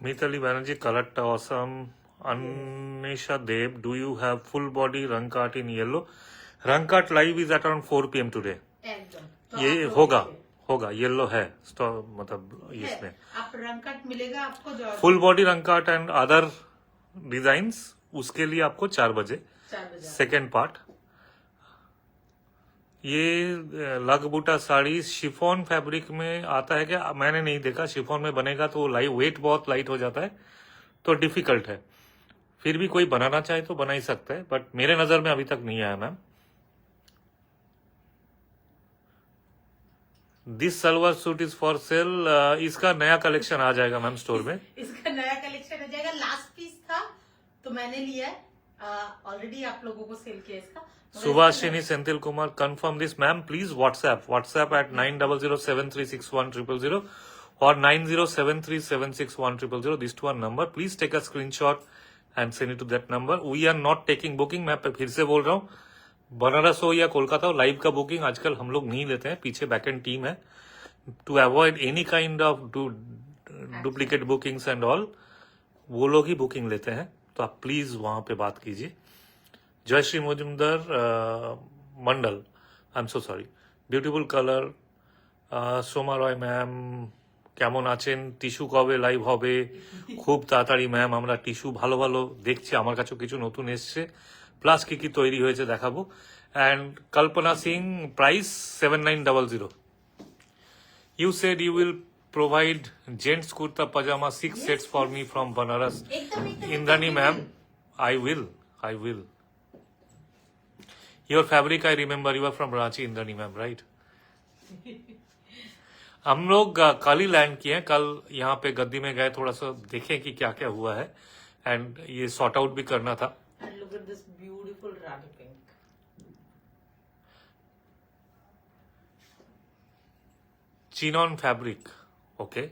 Mitali Banerjee, colour awesome. Anisha Dev, do you have full body rangkat in yellow? Rangkat live is at around 4 PM today. एकदम ये होगा येलो है, मतलब इसमें आप रंग काट मिलेगा आपको, जो फुल बॉडी रंग काट एंड अदर डिजाइन्स, उसके लिए आपको 4 बजे सेकेंड पार्ट। ये लगबूटा साड़ी शिफॉन फैब्रिक में आता है क्या? मैंने नहीं देखा। शिफॉन में बनेगा तो लाइट वेट बहुत लाइट हो जाता है तो डिफिकल्ट है। फिर भी कोई बनाना चाहे तो बना ही सकता है, बट मेरे नजर में अभी तक नहीं आया ma'am. This salwar suit is for sale. इसका नया कलेक्शन आ जाएगा मैम स्टोर में। इसका नया कलेक्शन आ जाएगा। लास्ट पीस था तो मैंने लिया है, ऑलरेडी आप लोगों को सेल किया इसका। Subhashini Senthil Kumar, confirm this ma'am, please WhatsApp at 9007361000 or 9073761000. These two are number. Please take a screenshot and send it to that number. We are not taking booking. मैं फिर से बोल रहा हूँ, बनारस हो या कोलकाता हो, लाइव का बुकिंग आजकल हम लोग नहीं लेते हैं। पीछे बैकएंड टीम है to avoid any kind of duplicate bookings and all. वो लोग ही बुकिंग लेते हैं, तो आप प्लीज वहां पे बात कीजिए। Jayashree Majumdar Mandal, I am so sorry. Beautiful colour. Soma Roy ma'am কেমন আছেন? টিস্যু কবে লাইভ হবে? খুব তাড়াতাড়ি ম্যাম, আমরা টিস্যু ভালো ভালো দেখছি, আমার কাছেও কিছু নতুন এসছে, প্লাস কি কি তৈরি হয়েছে দেখাবো। And Kalpana Singh, price 7900। You said you will provide gents kurta pajama 6 sets for me from Banaras. Indrani ma'am, I will. Your fabric, I remember you are from Ranchi, Indrani ma'am, right? हम लोग कल ही land किए हैं। कल यहाँ पे गद्दी में गए, थोड़ा सा देखें कि क्या क्या हुआ है, एंड ये सॉर्ट आउट भी करना था। And look at this beautiful rani pink. Chinon fabric, okay.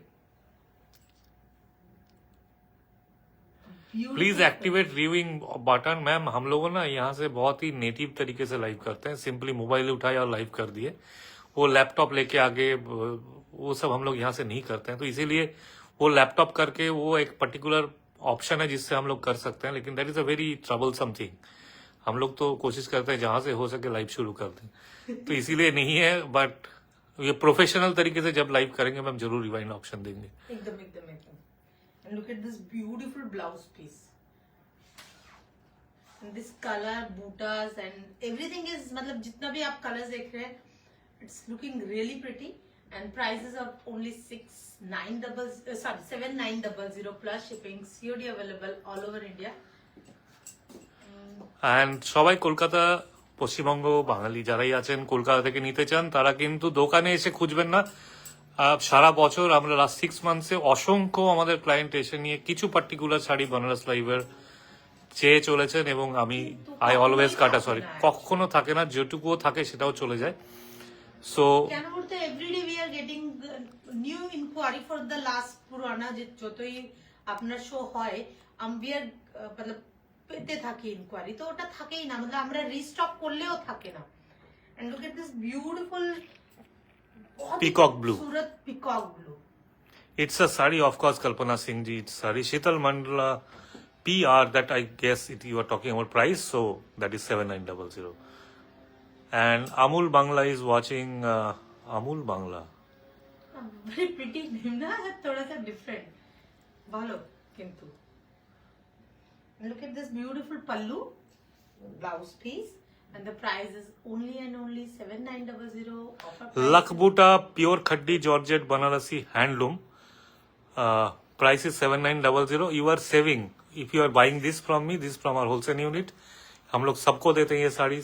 Please activate reviewing button. Ma'am हम लोगों ना यहाँ से बहुत ही नेटिव तरीके से लाइव करते हैं। सिंपली मोबाइल उठाया और लाइव कर दिए। वो लैपटॉप लेके आगे वो सब हम लोग यहाँ से नहीं करते हैं, तो इसीलिए वो लैपटॉप करके वो एक पर्टिकुलर ऑप्शन है जिससे हम लोग कर सकते हैं, लेकिन that is a very troublesome thing. हम लोग तो कोशिश करते हैं जहां से हो सके लाइव शुरू कर दें, तो इसीलिए नहीं है। बट ये प्रोफेशनल तरीके से जब लाइव करेंगे मैम जरूर रिवाइंड ऑप्शन देंगे। एकदम। And look at this beautiful blouse piece. And this color, bootas and everything is, मतलब जितना भी आप colors देख रहे हैं, it's looking really pretty. And prices are only 7900 plus shipping, COD available all over India. And সবাই কলকাতা, পশ্চিমবঙ্গ, বাঙালি যারাই আছেন কলকাতা থেকে নিতে চান তারা কিন্তু দোকানে এসে খুঁজবেন না। সারা বছর আমরা লাস্ট 6 মান্থসে অসংখ্য আমাদের ক্লায়েন্ট এসে নিয়ে কিছু পার্টিকুলার শাড়ি বানারস লাইভের চেয়ে চলেছেন, এবং আমি আই অলওয়েজ কাটা, সরি কখনো থাকে না, যেটুকুও থাকে সেটাও চলে যায়। সো কেন বলতে everyday we are getting new inquiry for the last পুরানা যে যতই আপনার শো হয় উই আর मतलब পেতে থাকি ইনকোয়ারি, তো ওটা থাকেই না, मतलब আমরা রিস্টক করলেও থাকে না। And look at this beautiful peacock blue. सूरत peacock blue. It's a sari, of course, Kalpana Singh ji. It's sari Sheetal Mandla PR that I guess you are talking about price. So that is 7900. And Amul Bangla is watching. Amul Bangla. Very pretty name ना, थोड़ा सा different. भालो किंतु. Look at this beautiful pallu, blouse piece. And the price is only and only 7900. Offer price. Lakbuta pure khaddi Georgette Banarasi handloom. Price is 7900. You are saving if you are buying this from me, this from our wholesale unit. हम लोग सबको देते हैं ये साड़ी।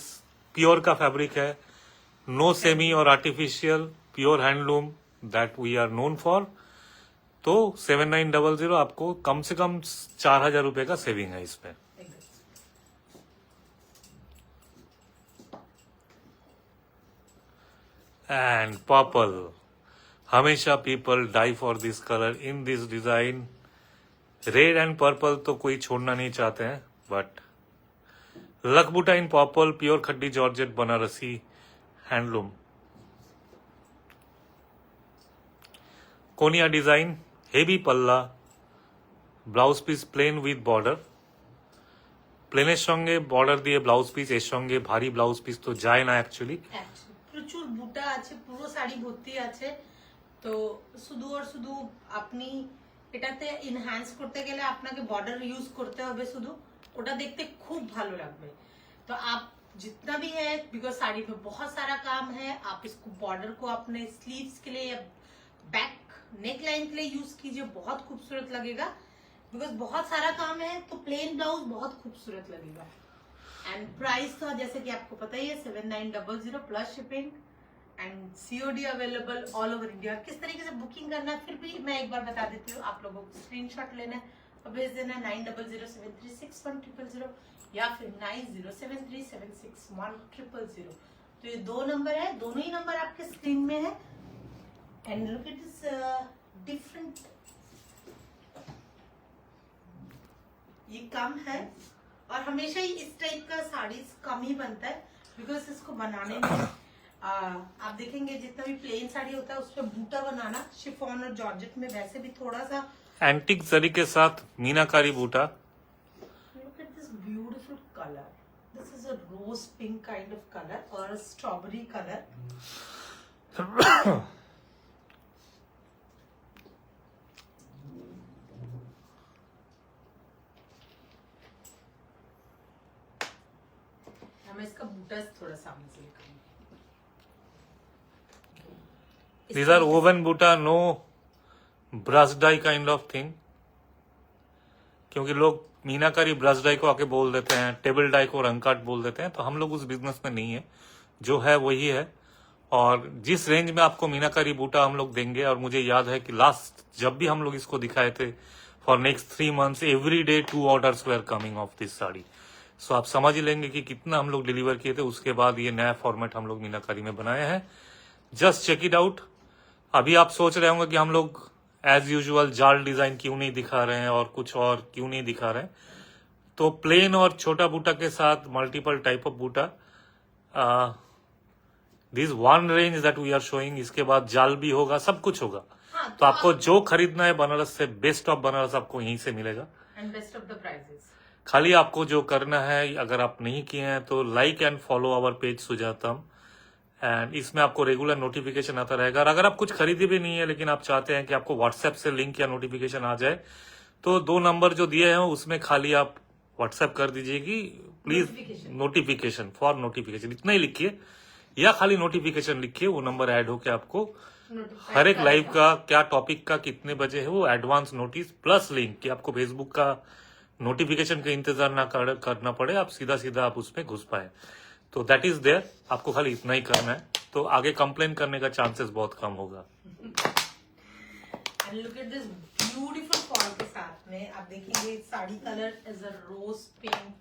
Pure का fabric है, no semi और artificial, pure handloom that we are known for. तो 7900 आपको कम से कम 4000 रुपए का सेविंग है इसमें। And purple, हमेशा people die for this color in this design. Red and purple तो कोई छोड़ना नहीं चाहते हैं, but lakhbuta in purple, pure khaddi georgette Banarasi handloom. Konia design, heavy palla, blouse piece plain with border. প্লেনের সঙ্গে বর্ডার দিয়ে ব্লাউজ পিস, এর সঙ্গে ভারী ব্লাউজ পিস তো যায় না অ্যাকচুয়ালি। প্রচুর বুটা আছে, পুরো শাড়ি ভর্তি আছে, তো শুধু আর শুধু আপনি এটাতে এনহ্যান্স করতে গেলে আপনাকে বর্ডার ইউজ করতে হবে, শুধু ওটা দেখতে খুব ভালো লাগবে। তো जितना भी है, बिकॉज साड़ी में बहुत सारा काम है, आप इसको बॉर्डर को अपने स्लीव्स के लिए या बैक नेक लाइन के लिए यूज कीजिए, बहुत खूबसूरत लगेगा। बिकॉज बहुत सारा काम है तो प्लेन ब्लाउज बहुत खूबसूरत लगेगा। एंड प्राइस तो जैसे कि आपको पता ही है 7900 plus shipping and COD available all over India. किस तरीके से बुकिंग करना है फिर भी मैं एक बार बता देती हूँ। आप लोगों को स्क्रीनशॉट लेना है और भेज देना है 9007361000 या फिर 9073761000। तो ये 2 नंबर है, दोनों ही नंबर आपके स्क्रीन में है। And look at this different, ये कम है और हमेशा ही इस टाइप का साड़ी कम ही बनता है बिकॉज इसको बनाने में आप देखेंगे जितना भी प्लेन साड़ी होता है उस पर बूटा बनाना, शिफॉन और जॉर्जेट में वैसे भी थोड़ा सा एंटिक जरी के साथ मीनाकारी बूटा। Look at this beautiful color. This is a rose pink kind of color or a strawberry color. मैं इसका बूटा थोड़ा सामने से दिखाऊंगी। These are woven बूटा, no brush dye kind of thing. क्योंकि लोग मीनाकारी ब्रश डाई को आके बोल देते हैं, टेबल डाई को रंगकाट बोल देते हैं, तो हम लोग उस बिजनेस में नहीं है। जो है वही है। और जिस रेंज में आपको मीनाकारी बूटा हम लोग देंगे, और मुझे याद है कि लास्ट जब भी हम लोग इसको दिखाए थे, for next 3 months every day 2 orders were coming of this sari. So आप समझ ही लेंगे कि कितना हम लोग डिलीवर किए थे। उसके बाद ये नया फॉर्मेट हम लोग मीनाकारी में बनाए हैं। Just check it out. अभी आप सोच रहे होंगे कि हम लोग एज यूजुअल जाल डिजाइन क्यों नहीं दिखा रहे हैं और कुछ और क्यों नहीं दिखा रहे हैं। तो प्लेन और छोटा बूटा के साथ मल्टीपल टाइप ऑफ बूटा, this one range that we are showing. इसके बाद जाल भी होगा, सब कुछ होगा। तो आपको जो खरीदना है बनारस से, बेस्ट ऑफ बनारस आपको यहीं से मिलेगा and best of the prices. खाली आपको जो करना है, अगर आप नहीं किए हैं तो like and follow our page Sujatam, and इसमें आपको रेगुलर नोटिफिकेशन आता रहेगा। और अगर आप कुछ खरीदे भी नहीं है लेकिन आप चाहते हैं कि आपको व्हाट्सएप से लिंक या नोटिफिकेशन आ जाए, तो 2 नंबर जो दिए हैं उसमें खाली आप व्हाट्सएप कर दीजिएगी, प्लीज नोटिफिकेशन, फॉर नोटिफिकेशन इतना ही लिखिए, या खाली नोटिफिकेशन लिखिए। वो नंबर ऐड होके आपको हर एक लाइव का क्या टॉपिक का कितने बजे है वो एडवांस नोटिस प्लस लिंक कि आपको फेसबुक का नोटिफिकेशन का इंतजार ना करना पड़े, आप सीधा सीधा आप उसमें घुस पाए। तो दैट इज देयर, आपको खाली इतना ही करना है, तो आगे कंप्लेन करने का चांसेस बहुत कम होगा। And look at this beautiful fall के साथ में आप देखेंगे sari colour is a rose pink,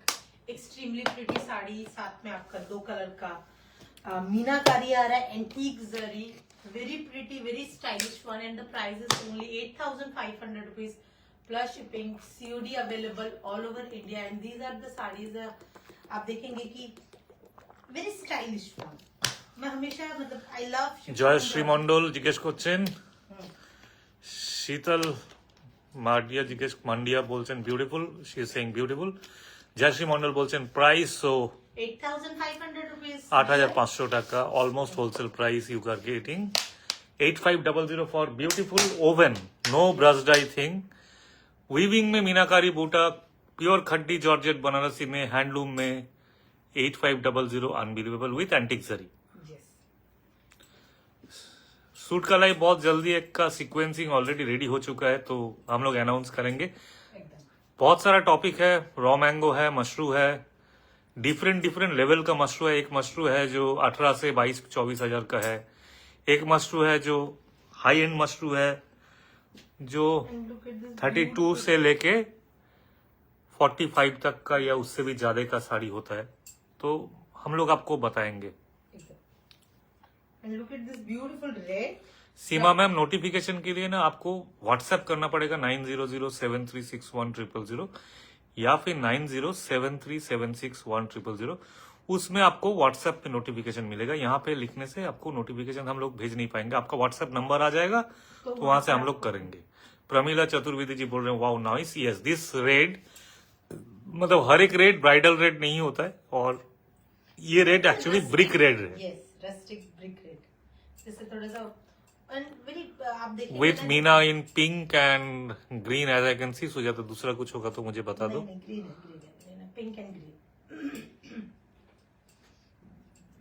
extremely pretty sari. साथ में आपका 2 कलर का मीनाकारी आ रहा है, antique zari, very pretty, very stylish one. And the price is only 8500 rupees plus shipping, COD available all over India. And these are the saris आप देखेंगे कि वेरी स्टाइलिश वन। मैं हमेशा मतलब आई लव জয়শ্রী মন্ডল জিজ্ঞেস করছেন, শীতল মান্ডিয়া মান্ডিয়া বলছেন beautiful, she is saying beautiful. Joyshree Mondal বলছেন প্রাইস সো 8500 रुपीज, 8500 টাকা, almost wholesale price you are getting. 8500 for beautiful woven, no brush dye thing. Weaving में मीनाकारी बूटा, प्योर खड्डी जॉर्जेट बनारसी में, हैंडलूम में 8500 unbelievable with antique zari. Suit का लाइव बहुत जल्दी एक का सीक्वेंसिंग ऑलरेडी रेडी हो चुका है, तो हम लोग अनाउंस करेंगे। बहुत सारा टॉपिक है, रॉ मैंगो है, मशरू है, डिफरेंट लेवल का मशरू है। एक मशरू है जो 18 से 22-24 हजार का है, एक मशरू है जो हाई एंड मशरू है जो 32 से लेके 45 तक का या उससे भी ज्यादा का साड़ी होता है, तो हम लोग आपको बताएंगे। And look at this beautiful red. Seema ma'am, notification के लिए ना आपको व्हाट्सएप करना पड़ेगा 9007361000 या फिर 9073761000। उसमें आपको व्हाट्सएप पे नोटिफिकेशन मिलेगा। यहाँ पे लिखने से आपको नोटिफिकेशन हम लोग भेज नहीं पाएंगे, आपका व्हाट्सएप नंबर आ जाएगा तो वहां से हम लोग करेंगे। प्रमीला चतुर्वेदी जी बोल रहे हैं wow nice, yes this red, मतलब हर एक रेड ब्राइडल रेड नहीं होता है, और ये रेड एक्चुअली ब्रिक रेड है। Yes, rustic brick red. जैसे थोड़ा सा and very आप देखेंगे विथ ना- Meena in pink and green as I can see. Sujata दूसरा कुछ होगा तो मुझे बता दो। नहीं, green है, pink and green.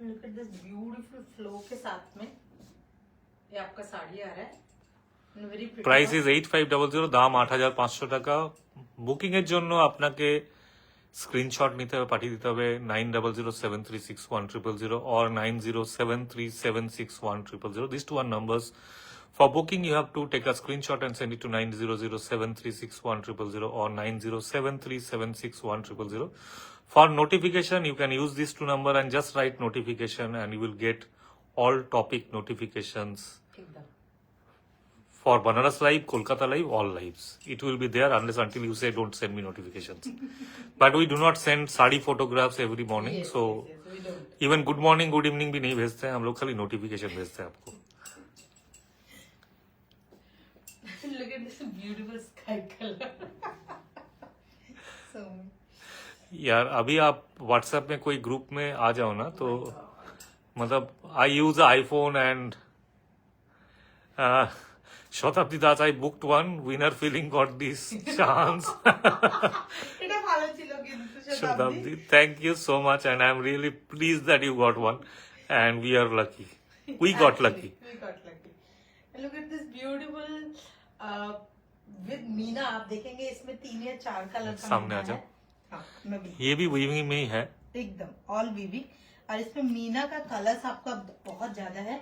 Look at this beautiful flow के साथ में ये आपका साड़ी आ रहा है वेरी প্রাইস ইজ 8500, দাম 8500 টাকা। বুকিং এর জন্য আপনাকে স্ক্রিনশট নিতে হবে, পাঠিয়ে দিতে হবে 9007361000 or 9073761000. These two are numbers. For booking, you have to take a screenshot and send it to 9007361000 or 9073761000. For notification, you can use these two number and just write notification and you will get all topic notifications एकदम for Banaras Live, Kolkata Live, all lives. It will be there unless until you say don't send me notifications. But we do not send sari photographs every morning. Yes, So yes, we don't. even good morning, good evening भी नहीं भेजते हैं हम लोग, खाली notification भेजते हैं आपको। Look at this beautiful sky color. So यार अभी आप व्हाट्सएप में कोई ग्रुप में आ जाओ ना तो मतलब I use iPhone and Shatabdi Das, I booked one. Winner feeling got this chance. এটা ভালো ছিল কিন্তু Shatabdi, thank you so much, and I'm really pleased that you got one, and we are lucky. We got lucky. We got lucky. And look at this beautiful with Meena. आप देखेंगे इसमें 3 या 4 colour का सामने मीना आ जाओ। है। हाँ, मैं भी ये भी वीविंग में ही है। एकदम ऑल वीविंग और इसमें मीना का कलर्स आपका बहुत ज्यादा है।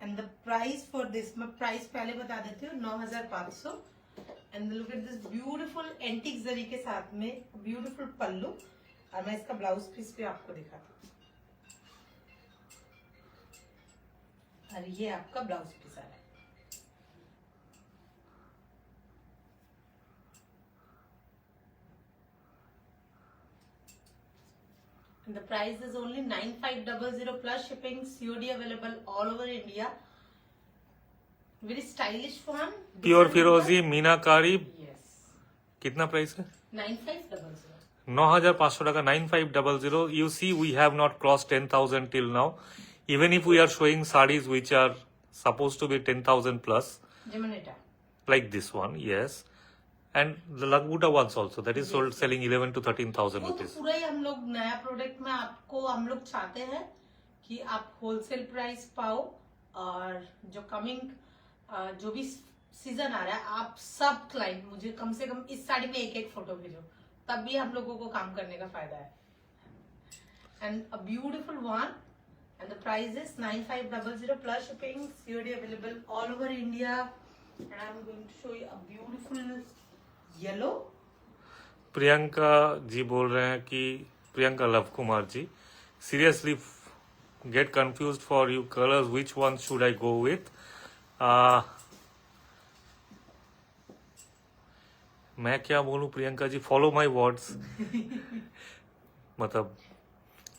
And the price for this, मैं प्राइस पहले बता देती हूँ, 9500। And look at this beautiful antique zari के साथ में ब्यूटीफुल पल्लू और मैं इसका ब्लाउज पीस भी आपको दिखाती हूँ। और ये आपका ब्लाउज पीस आ रहा है। And the price is only 9500 plus shipping, COD available all over India. Very stylish one. Pure फिरोजी मीनाकारी, Yes. कितना प्राइस है? 9500. 9500 টাকা, 9500। You see, we have not crossed 10,000 till now. Even if we are showing sarees which are supposed to be 10,000 plus, Geminita. like this one, yes, and the Lagbuta ones also, that is sold selling 11 to 13,000 वो तो rupees. पूरा ही हम लोग नया product में आपको हम लोग चाहते हैं कि आप होलसेल प्राइस पाओ और जो कमिंग जो भी सीजन आ रहा है आप सब क्लाइंट मुझे कम से कम इस साड़ी में एक फोटो भेजो, तब भी हम लोगों को काम करने का फायदा है। And a beautiful one and the price is 9500 plus shipping, COD available all over India. And I am going to show you a beautiful yellow. Priyanka ji बोल रहे हैं कि Priyanka Lav Kumar ji, seriously get confused for you colours, which one should I go with? मैं क्या बोलूं Priyanka ji, follow my words. मतलब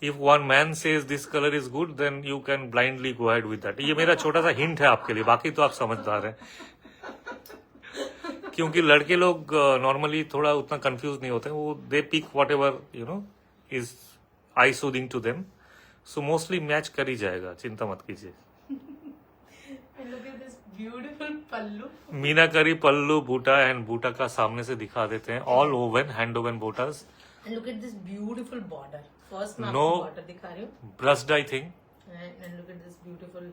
if one man says this colour is good then you can blindly go ahead with that. ये मेरा छोटा सा hint है आपके लिए, बाकी तो आप समझदार हैं। क्योंकि लड़के लोग नॉर्मली थोड़ा उतना कंफ्यूज नहीं होते, वो they pick whatever you know is eye soothing to them, so mostly match कर ही जाएगा, चिंता मत कीजिए। Beautiful pallu, meenakari pallu, Buta and बूटा का सामने से दिखा देते हैं, all woven, hand woven butas. Look at this beautiful border. First मैं No. आपको बॉर्डर दिखा रही हूँ brushed I think. And look at this beautiful.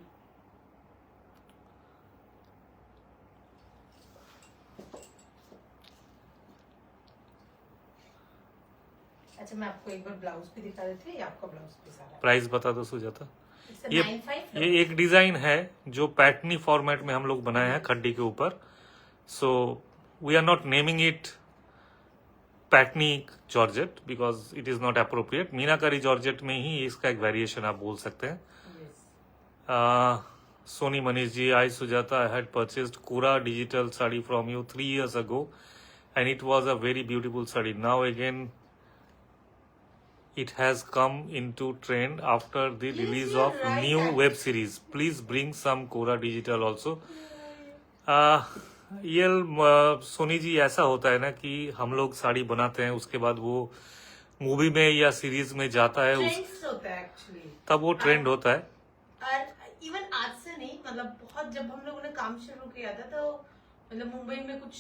अच्छा मैं आपको एक बार ब्लाउज भी दिखा देती हूँ, ये आपका ब्लाउज पीस आ रहा है। प्राइस बता दो सुजाता। It's a ये 95 ये एक डिजाइन है जो पैटर्नी फॉर्मेट में हम लोग बनाए हैं खड्डी के ऊपर, so we are not naming it पैटनी georgette because it is not appropriate. Meenakari georgette में ही इसका एक वेरिएशन आप बोल सकते हैं। Yes. Soni Manish ji, I Sujata, I had purchased कोरा digital sari from you 3 years ago and it was a very beautiful sari. Now again it has come into trend after the Yes, release you're of right, new actually. web series. Please bring some Kora digital also. ये सोनी जी ऐसा होता है ना कि हम लोग साड़ी बनाते हैं, उसके बाद वो मूवी में या सीरीज में जाता है, Trends होता है एक्चुअली, तब वो ट्रेंड होता है। और इवन आज से नहीं, मतलब बहुत जब हम लोगों ने काम शुरू किया था तो मतलब मुंबई में कुछ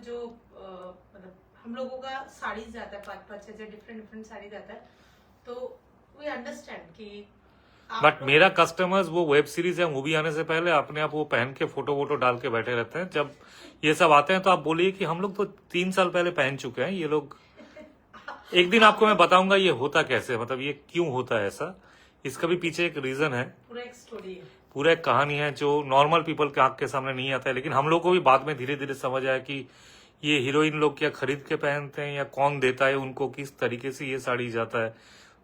जो मतलब हम लोगों का साड़ीज आता है, 5-5 6 डिफरेंट साड़ीज आता है, तो वी अंडरस्टैंड कि बट मेरा कस्टमर्स वो वेब सीरीज या मूवी आने से पहले अपने आप वो पहन के फोटो वोटो डाल के बैठे रहते हैं। जब ये सब आते हैं तो आप बोलिए कि हम लोग तो 3 साल पहले पहन चुके हैं, ये लोग। एक दिन आपको मैं बताऊंगा ये होता कैसे, मतलब ये क्यों होता है ऐसा। इसका भी पीछे एक रीजन है, पूरा एक स्टोरी है। पूरा एक कहानी है जो नॉर्मल पीपल के आंख के सामने नहीं आता है। लेकिन हम लोग को भी बाद में धीरे धीरे समझ आया कि ये हीरोइन लोग क्या खरीद के पहनते हैं या कौन देता है उनको, किस तरीके से ये साड़ी जाता है।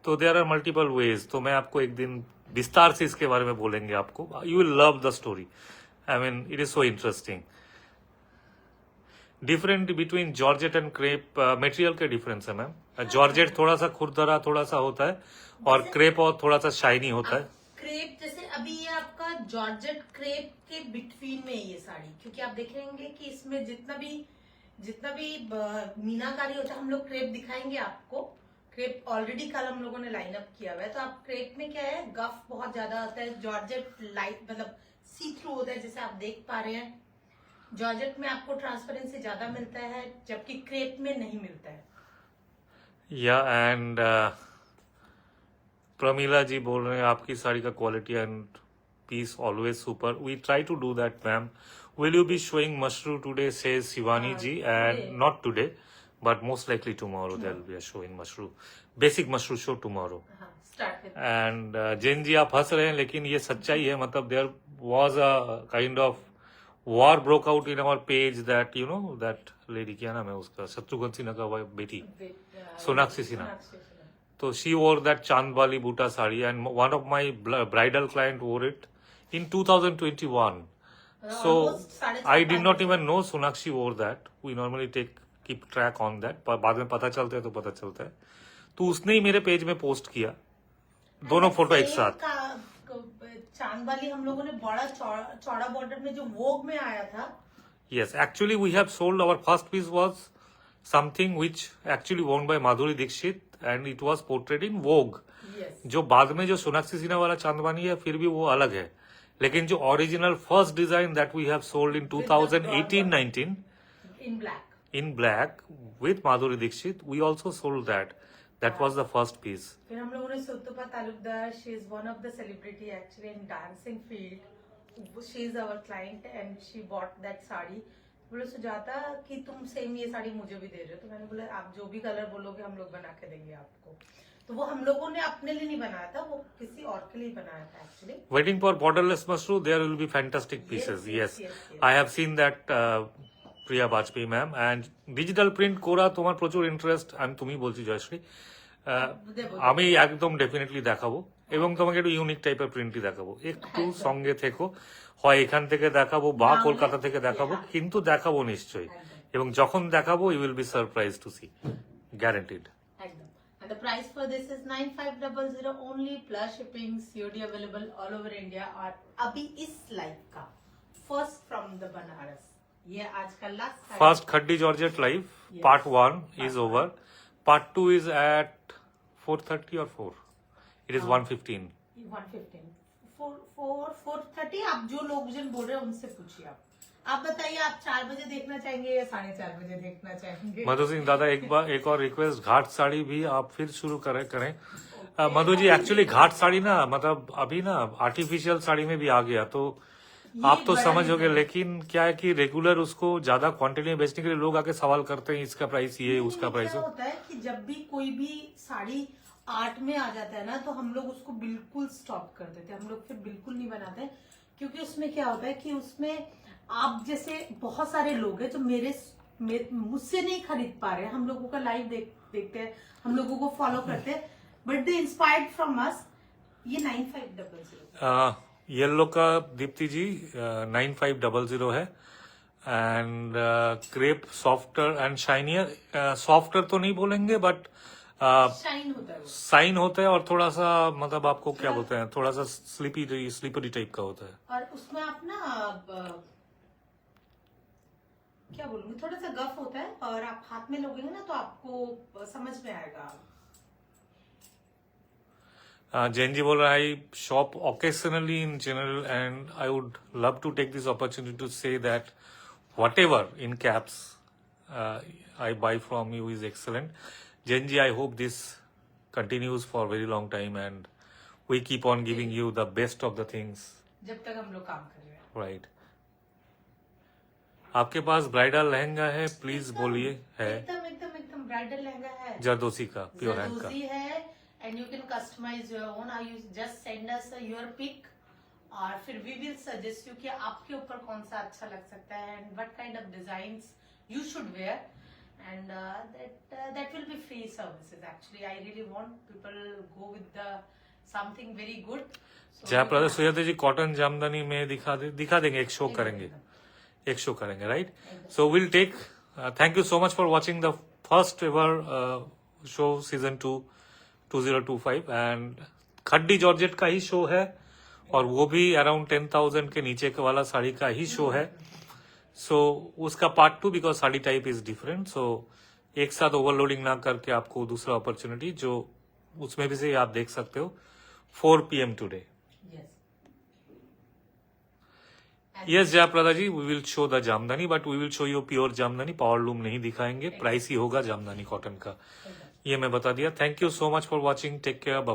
तो देयर आर मल्टीपल वेज। तो मैं आपको एक दिन विस्तार से इसके बारे में बोलेंगे आपको। You will love the story. I mean it is so interesting. Different between georgette and crepe, material के डिफरेंस है मैम। जॉर्जेट थोड़ा सा खुरदरा थोड़ा सा होता है और क्रेप और थोड़ा सा शाइनी होता है। क्रेप जैसे अभी ये आपका जॉर्जेट क्रेप के बिटवीन में है ये साड़ी, क्योंकि आप देखेंगे कि इसमें जितना भी मीनाकारी होता है, हम लोग क्रेप दिखाएंगे आपको। क्रेप ऑलरेडी कल हम लोगों ने लाइन अप किया हुआ है। तो आप क्रेप में क्या है, गफ बहुत ज्यादा होता है। जॉर्जेट लाइट मतलब सी थ्रू होता है, जैसे आप देख पा रहे हैं। जॉर्जेट में आपको ट्रांसपेरेंसी ज्यादा मिलता है, जबकि क्रेप में नहीं मिलता है। या एंड प्रमीला जी बोल रहे हैं आपकी साड़ी का quality and piece always super. We try to do that ma'am. Will you be showing मशरू today, says Shivani ji, and not today but most likely tomorrow there will be a show in Mashru, basic Mashru show tomorrow. And Jain ji आप हंस रहे हैं लेकिन ये सच्चाई है। मतलब there was a kind of war broke out in our page that you know that lady, क्या नाम है उसका, शत्रुघ्न सिन्हा का बेटी सोनाक्षी सिन्हा। तो she wore that चांद बूटा sari and one of my bridal client wore it in 2021. So I did not even know Sonakshi wore that. We normally keep track on that, बाद में पता चलता है तो पता चलता है। तो उसने ही मेरे पेज में पोस्ट किया दोनों फोटो एक साथ। चांद वाली हम लोगों ने बड़ा चौड़ा बॉर्डर में जो वोग में आया था। Yes, actually we have sold our first piece was something which actually worn by Madhuri Dixit and it was portrayed in Vogue. जो बाद में जो सोनाक्षी सिन्हा वाला चांदवानी है फिर भी वो अलग है। लेकिन जो original first design that we have sold in 2018-19 in black with Madhuri Dixit, we also sold that. That was the first piece. फिर हम लोगों ने सुतपा Talukdar, she is one of the celebrity actually in dancing field. She is our client and she bought that sari. बोले सुजाता कि तुम same ये साड़ी मुझे भी दे रहे हो। तो मैंने बोला आप जो भी कलर बोलोगे हम लोग बना के देंगे आपको। तो वो हम लोगों ने अपने लिए नहीं बनाया था, वो किसी और के लिए बनाया था actually. Waiting for borderless Mashru, there will be fantastic pieces. Yes. I have seen that. Priya Bajpai ma'am and digital print করা তোমার প্রচুর ইন্টারেস্ট, আমি তুমি বলছি জয়শ্রী। আমি একদম ডেফিনেটলি দেখাবো এবং তোমাকে একটু ইউনিক টাইপের প্রিন্টই দেখাবো। একটু সঙ্গে থেকো, হয় এখান থেকে দেখাবো বা কলকাতা থেকে দেখাবো, কিন্তু দেখাবো নিশ্চয়ই। এবং যখন দেখাবো you will be surprise to see, guaranteed. একদম। And the price for this is 9500 only plus shipping, COD available all over India। और अभी इस लाइव का फर्स्ट फ्रॉम द बनारस, ये आज का last first khaddi georgette live part 1 is over. Part 2 is at 4:30 or 4. It is 1:15. 4:30। आप जो लोग जन बोल रहे हैं उनसे पूछिए। आप बताइए, आप 4 बजे देखना चाहेंगे या 4:30 बजे देखना चाहेंगे? मधु सिंह दादा एक और रिक्वेस्ट, घाट साड़ी भी आप फिर शुरू करें। मधु जी एक्चुअली घाट साड़ी ना मतलब अभी ना आर्टिफिशियल साड़ी में भी आ गया, तो आप तो समझोगे। लेकिन क्या है कि रेगुलर उसको ज्यादा क्वांटिटी में बेचने के लिए लोग आके सवाल करते हैं इसका प्राइस ये, उसका प्राइस। क्या होता है कि जब भी कोई भी साड़ी आर्ट में आ जाता है ना, तो हम लोग उसको बिल्कुल स्टॉप कर देते हैं। हम लोग फिर बिल्कुल नहीं बनाते हैं, क्योंकि उसमें क्या होता है कि उसमें आप जैसे बहुत सारे लोग हैं जो मुझसे नहीं खरीद पा रहे हैं। हम लोगों का लाइव देखते हैं, हम लोगों को फॉलो करते हैं, but they inspired from us. ये 9500 येलो का दीप्ति जी 9500 है and crepe softer and shinier. Softer तो नहीं बोलेंगे बट शाइन होता है और थोड़ा सा मतलब आपको क्या बोलते हैं, थोड़ा सा स्लीपरी टाइप का होता है। और उसमें आप ना क्या बोलूंगी, थोड़ा सा गफ होता है और आप हाथ में लोगेंगे ना तो आपको समझ में आएगा। जैन जी बोल रहा है आई shop occasionally in general and I would love to take this opportunity to say that whatever in caps I buy from you is excellent. Jane ji, I hope this continues for a very long time and we keep on giving you the best of the things, जब तक हम लोग काम कर रहे हैं। right? आपके पास bridal lehenga है, प्लीज बोलिए। है एकदम एकदम एकदम ब्राइडल लहंगा है, जरदोसी का, प्योर हैंड का। जरदोजी है, and you can customise your own. I you just send us your pic, और फिर वी विल सजेस्ट यू कि आपके ऊपर कौन सा अच्छा लग सकता है and what kind of designs you should wear, and that will be free services. Actually, I really want people go with the something very good. So Jayaprada Sujata ji cotton jamdani में दिखा देंगे, एक शो करेंगे, right? So will take, thank you so much for watching the first ever show season 2 2025, and khaddi georgette का ही show है, और वो भी अराउंड 10,000 के नीचे के वाला साड़ी का ही शो है। सो उसका part 2, because sari type is different, so एक साथ ओवरलोडिंग ना करके आपको दूसरा अपॉर्चुनिटी जो उसमें भी से आप देख सकते हो 4 PM today. Yes Jayaprada ji, we will show the Jamdani, but we will show you pure Jamdani, power loom नहीं दिखाएंगे, प्राइस ही होगा जामदानी कॉटन का, ये मैं बता दिया। Thank you so much for watching, take care, bye.